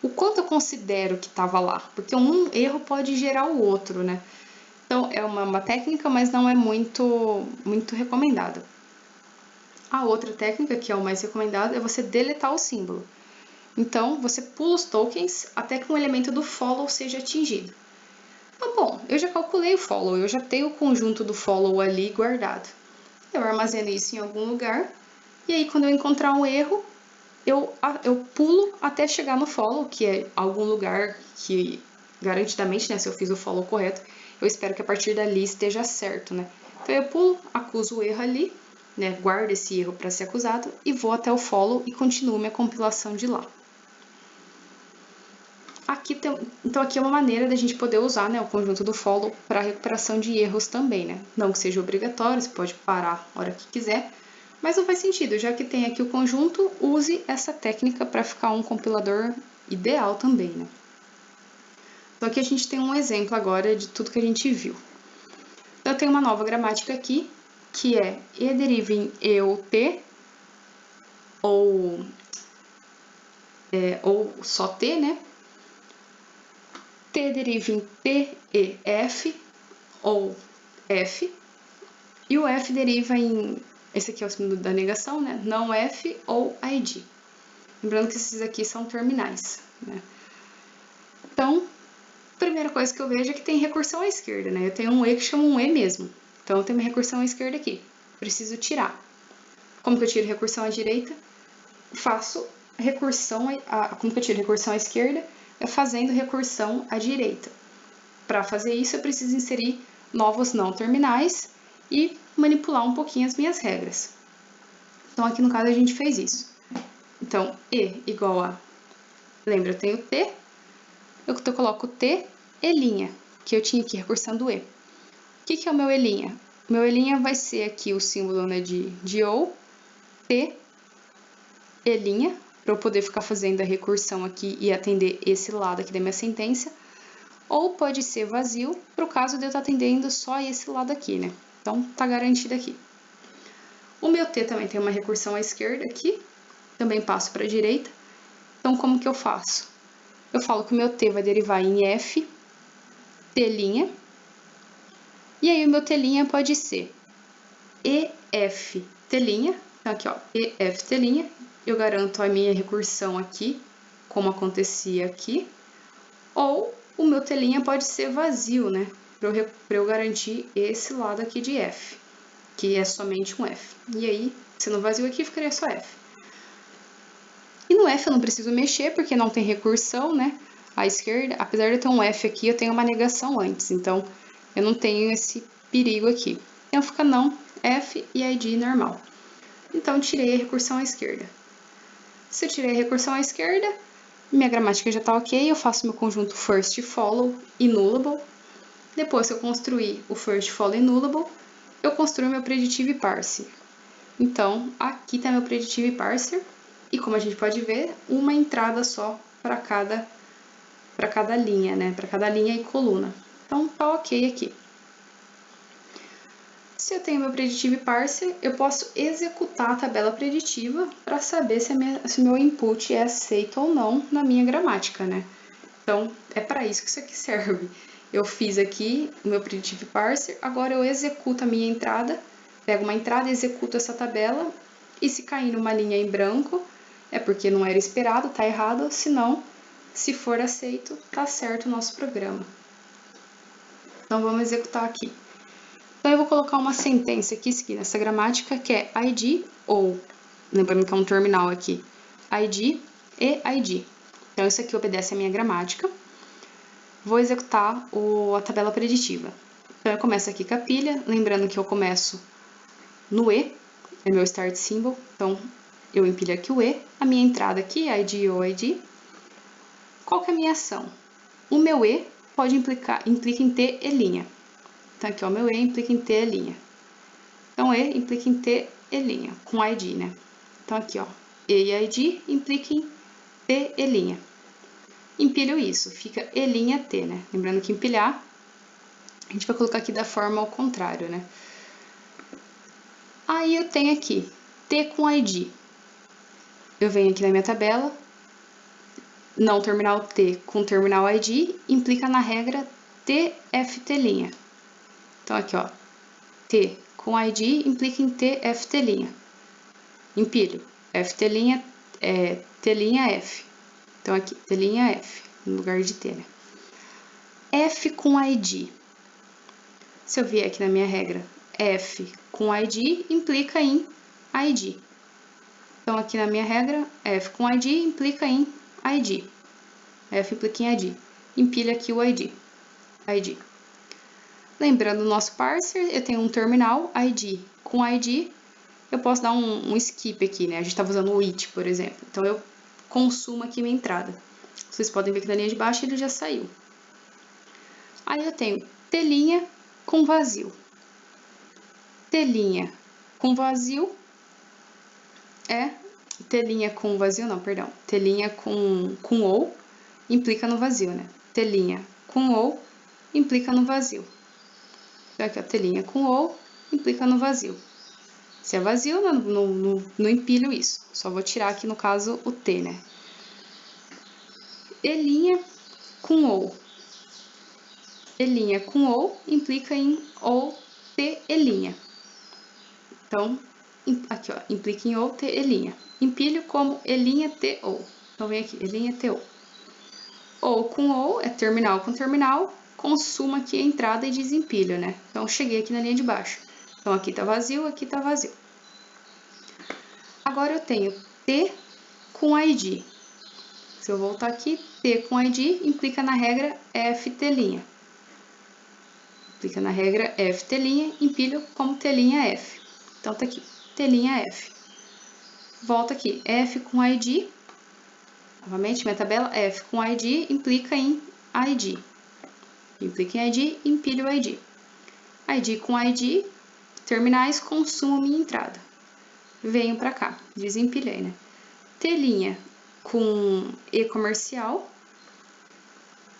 o quanto eu considero que estava lá? Porque um erro pode gerar o outro, né? Então, é uma técnica, mas não é muito recomendada. A outra técnica, que é o mais recomendado, é você deletar o símbolo. Então, você pula os tokens até que um elemento do follow seja atingido. Então, bom, eu já calculei o follow, eu já tenho o conjunto do follow ali guardado. Eu armazeno isso em algum lugar, e aí quando eu encontrar um erro, eu pulo até chegar no follow, que é algum lugar que, garantidamente, né, se eu fiz o follow correto, eu espero que a partir dali esteja certo, né? Então eu pulo, acuso o erro ali, né, guardo esse erro para ser acusado e vou até o follow e continuo minha compilação de lá. Então aqui é uma maneira da gente poder usar, né, o conjunto do follow para recuperação de erros também, né? Não que seja obrigatório, você pode parar a hora que quiser, mas não faz sentido, já que tem aqui o conjunto, use essa técnica para ficar um compilador ideal também, né? Então aqui a gente tem um exemplo agora de tudo que a gente viu. Então eu tenho uma nova gramática aqui, que é e deriva em e ou t, ou só t, né? T deriva em T, E, F, ou F, e o F deriva em, esse aqui é o símbolo da negação, né? Não F ou ID. Lembrando que esses aqui são terminais, né? Então, a primeira coisa que eu vejo é que tem recursão à esquerda, né? Eu tenho um E que chama um E mesmo. Então, eu tenho uma recursão à esquerda aqui. Preciso tirar. Como que eu tiro recursão à direita? Faço recursão, como que eu tiro recursão à esquerda? É fazendo recursão à direita. Para fazer isso, eu preciso inserir novos não terminais e manipular um pouquinho as minhas regras. Então, aqui no caso, a gente fez isso. Então, E igual a... Lembra, eu tenho T, eu coloco T, E', que eu tinha aqui, recursando E. O que é o meu E'? O meu E' vai ser aqui o símbolo, né, de ou, T, E', para eu poder ficar fazendo a recursão aqui e atender esse lado aqui da minha sentença. Ou pode ser vazio, para o caso de eu estar atendendo só esse lado aqui, né? Então, tá garantido aqui. O meu T também tem uma recursão à esquerda aqui, também passo para a direita. Então, como que eu faço? Eu falo que o meu T vai derivar em F, T', e aí o meu T' pode ser EF T', então aqui ó, EF T', eu garanto a minha recursão aqui, como acontecia aqui, ou o meu T' pode ser vazio, né, para eu garantir esse lado aqui de F, que é somente um F. E aí, sendo vazio aqui, ficaria só F. E no F eu não preciso mexer, porque não tem recursão, né? À esquerda, apesar de eu ter um F aqui, eu tenho uma negação antes, então eu não tenho esse perigo aqui. Então fica não, F e ID normal. Então tirei a recursão à esquerda. Se eu tirei a recursão à esquerda, minha gramática já está ok, eu faço meu conjunto first follow e nullable. Depois que eu construir o first follow e nullable, eu construo meu preditive parser. Então, aqui está meu preditive parser, e como a gente pode ver, uma entrada só para cada linha, né? Para cada linha e coluna. Então, tá ok aqui. Se eu tenho meu preditive parser, eu posso executar a tabela preditiva para saber se o meu input é aceito ou não na minha gramática, né? Então, é para isso que isso aqui serve. Eu fiz aqui o meu preditive parser, agora eu executo a minha entrada, pego uma entrada e executo essa tabela, e se cair numa linha em branco, é porque não era esperado, tá errado, senão, se for aceito, tá certo o nosso programa. Então, vamos executar aqui. Então, eu vou colocar uma sentença aqui nessa gramática, que é ID, ou, lembrando que é um terminal aqui, ID e ID. Então, isso aqui obedece a minha gramática. Vou executar a tabela preditiva. Então, eu começo aqui com a pilha, lembrando que eu começo no E, é meu start symbol, então eu empilho aqui o E, a minha entrada aqui, ID ou ID. Qual que é a minha ação? O meu E implica em T e'. Então, aqui, ó, meu E implica em T e'. Então, E implica em T e', com ID, né? Então, aqui, ó, E e ID implica em T e'. Empilho isso, fica E', né? Lembrando que empilhar, a gente vai colocar aqui da forma ao contrário, né? Aí eu tenho aqui T com ID. Eu venho aqui na minha tabela, não terminal T com terminal ID, implica na regra TFT'. Então aqui, ó, T com ID implica em TFT'. Empilho, FT' é T', F. Então aqui, T', F, no lugar de T, né? F com ID. Se eu vier aqui na minha regra, F com ID implica em ID. Então, aqui na minha regra, F com ID implica em ID. F implica em ID. Empilha aqui o ID. Lembrando o nosso parser, eu tenho um terminal ID. Com ID, eu posso dar um skip aqui, né? A gente estava usando o it, por exemplo. Então, eu consumo aqui minha entrada. Vocês podem ver que na linha de baixo ele já saiu. Aí eu tenho telinha com vazio. Telinha com vazio é... Telinha com vazio, não, perdão. Telinha com ou implica no vazio, né? Telinha com ou implica no vazio. Então, aqui, ó, telinha com ou implica no vazio. Se é vazio, não empilho isso. Só vou tirar aqui, no caso, o T, né? Elinha com ou. Elinha com ou implica em ou T elinha. Então, aqui, ó, implica em ou T elinha. Empilho como elinha T ou. Então, vem aqui, elinha T ou. Ou com ou é terminal com terminal. Consumo aqui a entrada e desempilho, né? Então, cheguei aqui na linha de baixo. Então, aqui tá vazio, aqui tá vazio. Agora, eu tenho T com ID. Se eu voltar aqui, T com ID implica na regra F telinha. Implica na regra F telinha, empilho como telinha F. Então, tá aqui, telinha F. Volta aqui, F com ID. Novamente, minha tabela F com ID implica em ID. Implica em ID, empilho ID. ID com ID, terminais, consumo minha entrada. Venho para cá, desempilhei, né? Telinha com E comercial.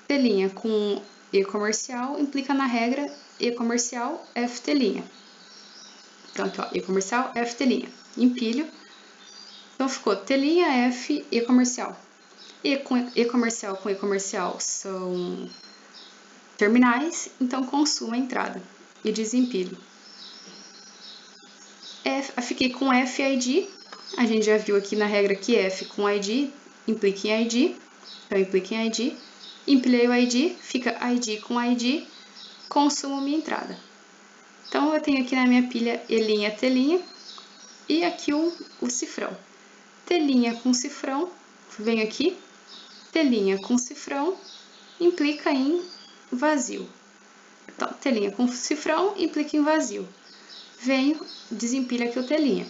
Telinha com E comercial implica na regra E comercial F telinha. Então, aqui, ó, E comercial F telinha. Empilho. Então, ficou telinha F E comercial. E comercial com E comercial são terminais, então consumo a entrada e desempilho. Fiquei com FID, a gente já viu aqui na regra que F com ID implica em ID, então implica em ID. Empilhei o ID, fica ID com ID, consumo minha entrada. Então, eu tenho aqui na minha pilha Elinha, telinha, e aqui o cifrão. Telinha com cifrão, venho aqui, telinha com cifrão, implica em vazio. Então, telinha com cifrão implica em vazio. Venho, desempilho aqui o telinha.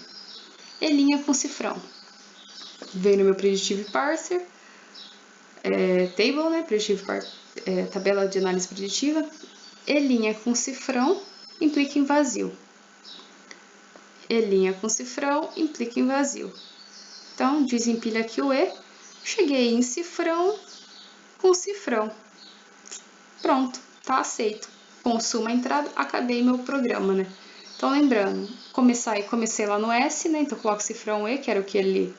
Elinha com cifrão. Venho no meu Predictive Parser, table, né? Predictive tabela de análise preditiva. Elinha com cifrão implica em vazio. Elinha com cifrão implica em vazio. Então, desempilho aqui o E. Cheguei em cifrão com cifrão. Pronto, tá aceito. Consumo a entrada, acabei meu programa, né? Então, lembrando, comecei lá no S, né? Então, coloco cifrão E, que era o que ele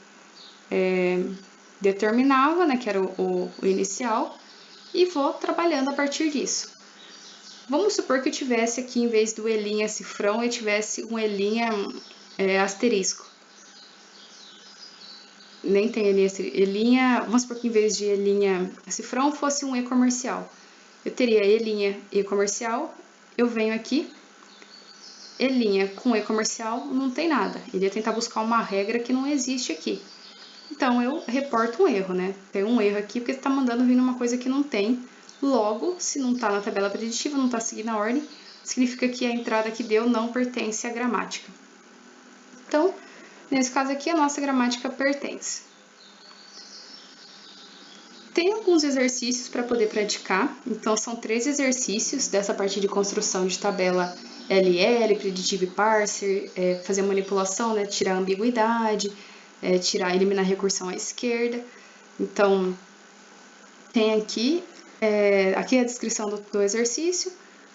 determinava, né? Que era o inicial. E vou trabalhando a partir disso. Vamos supor que eu tivesse aqui, em vez do Elinha cifrão, eu tivesse um Elinha asterisco. Nem tem Elinha, vamos supor que em vez de Elinha cifrão, fosse um E comercial. Eu teria Elinha E comercial, eu venho aqui, Elinha com E comercial não tem nada. Ele ia tentar buscar uma regra que não existe aqui. Então, eu reporto um erro, né? Tem um erro aqui porque está mandando vir uma coisa que não tem. Logo, se não está na tabela preditiva, não está seguindo a ordem, significa que a entrada que deu não pertence à gramática. Então, nesse caso aqui, a nossa gramática pertence. Tem alguns exercícios para poder praticar. Então, são 3 exercícios dessa parte de construção de tabela LL, Predictive Parser, fazer manipulação, né, tirar a ambiguidade, eliminar a recursão à esquerda. Então, tem aqui é a descrição do exercício.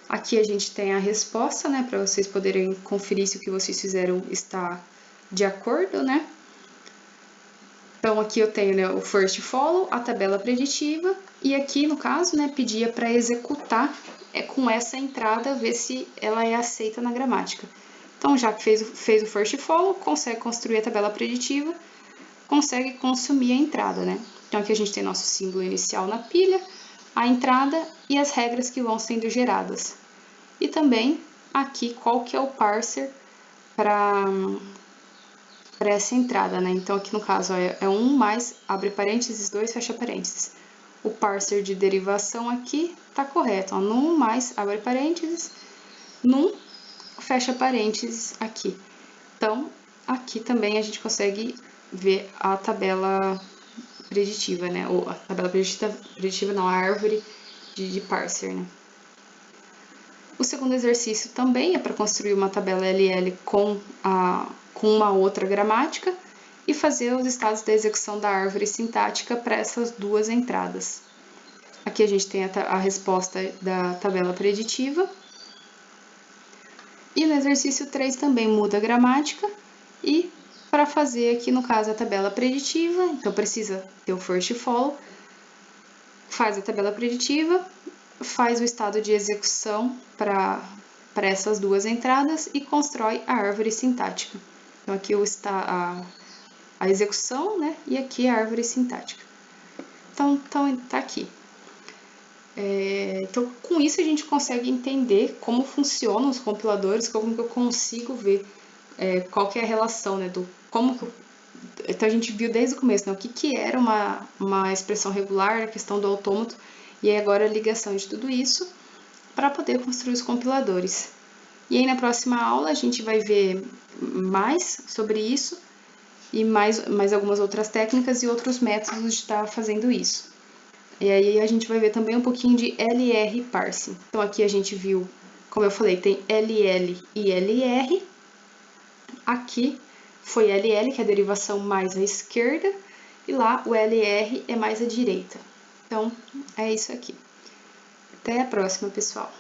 Aqui a gente tem a resposta, né, para vocês poderem conferir se o que vocês fizeram está de acordo, né? Então, aqui eu tenho, né, o first follow, a tabela preditiva, e aqui, no caso, né, pedia para executar com essa entrada, ver se ela é aceita na gramática. Então, já que fez o first follow, consegue construir a tabela preditiva, consegue consumir a entrada, né? Então, aqui a gente tem nosso símbolo inicial na pilha, a entrada e as regras que vão sendo geradas. E também, aqui, qual que é o parser para para essa entrada, né? Então, aqui no caso é 1 mais, abre parênteses, 2, fecha parênteses. O parser de derivação aqui tá correto, ó, num mais, abre parênteses, num, fecha parênteses aqui. Então, aqui também a gente consegue ver a tabela preditiva, né? Ou a tabela preditiva não, a árvore de parser, né? O segundo exercício também é para construir uma tabela LL com uma outra gramática e fazer os estados da execução da árvore sintática para essas duas entradas. Aqui a gente tem a resposta da tabela preditiva. E no exercício 3 também muda a gramática e para fazer aqui no caso a tabela preditiva, então precisa ter o first follow, faz a tabela preditiva, faz o estado de execução para essas duas entradas e constrói a árvore sintática. Então aqui está a execução, né? E aqui a árvore sintática. Então tá aqui. Então, com isso a gente consegue entender como funcionam os compiladores, como que eu consigo ver qual que é a relação, né, então a gente viu desde o começo, né, o que era uma expressão regular, a questão do autômato, e aí agora a ligação de tudo isso para poder construir os compiladores. E aí na próxima aula a gente vai ver mais sobre isso e mais algumas outras técnicas e outros métodos de estar fazendo isso. E aí a gente vai ver também um pouquinho de LR parsing. Então aqui a gente viu, como eu falei, tem LL e LR. Aqui foi LL, que é a derivação mais à esquerda, e lá o LR é mais à direita. Então, é isso aqui. Até a próxima, pessoal!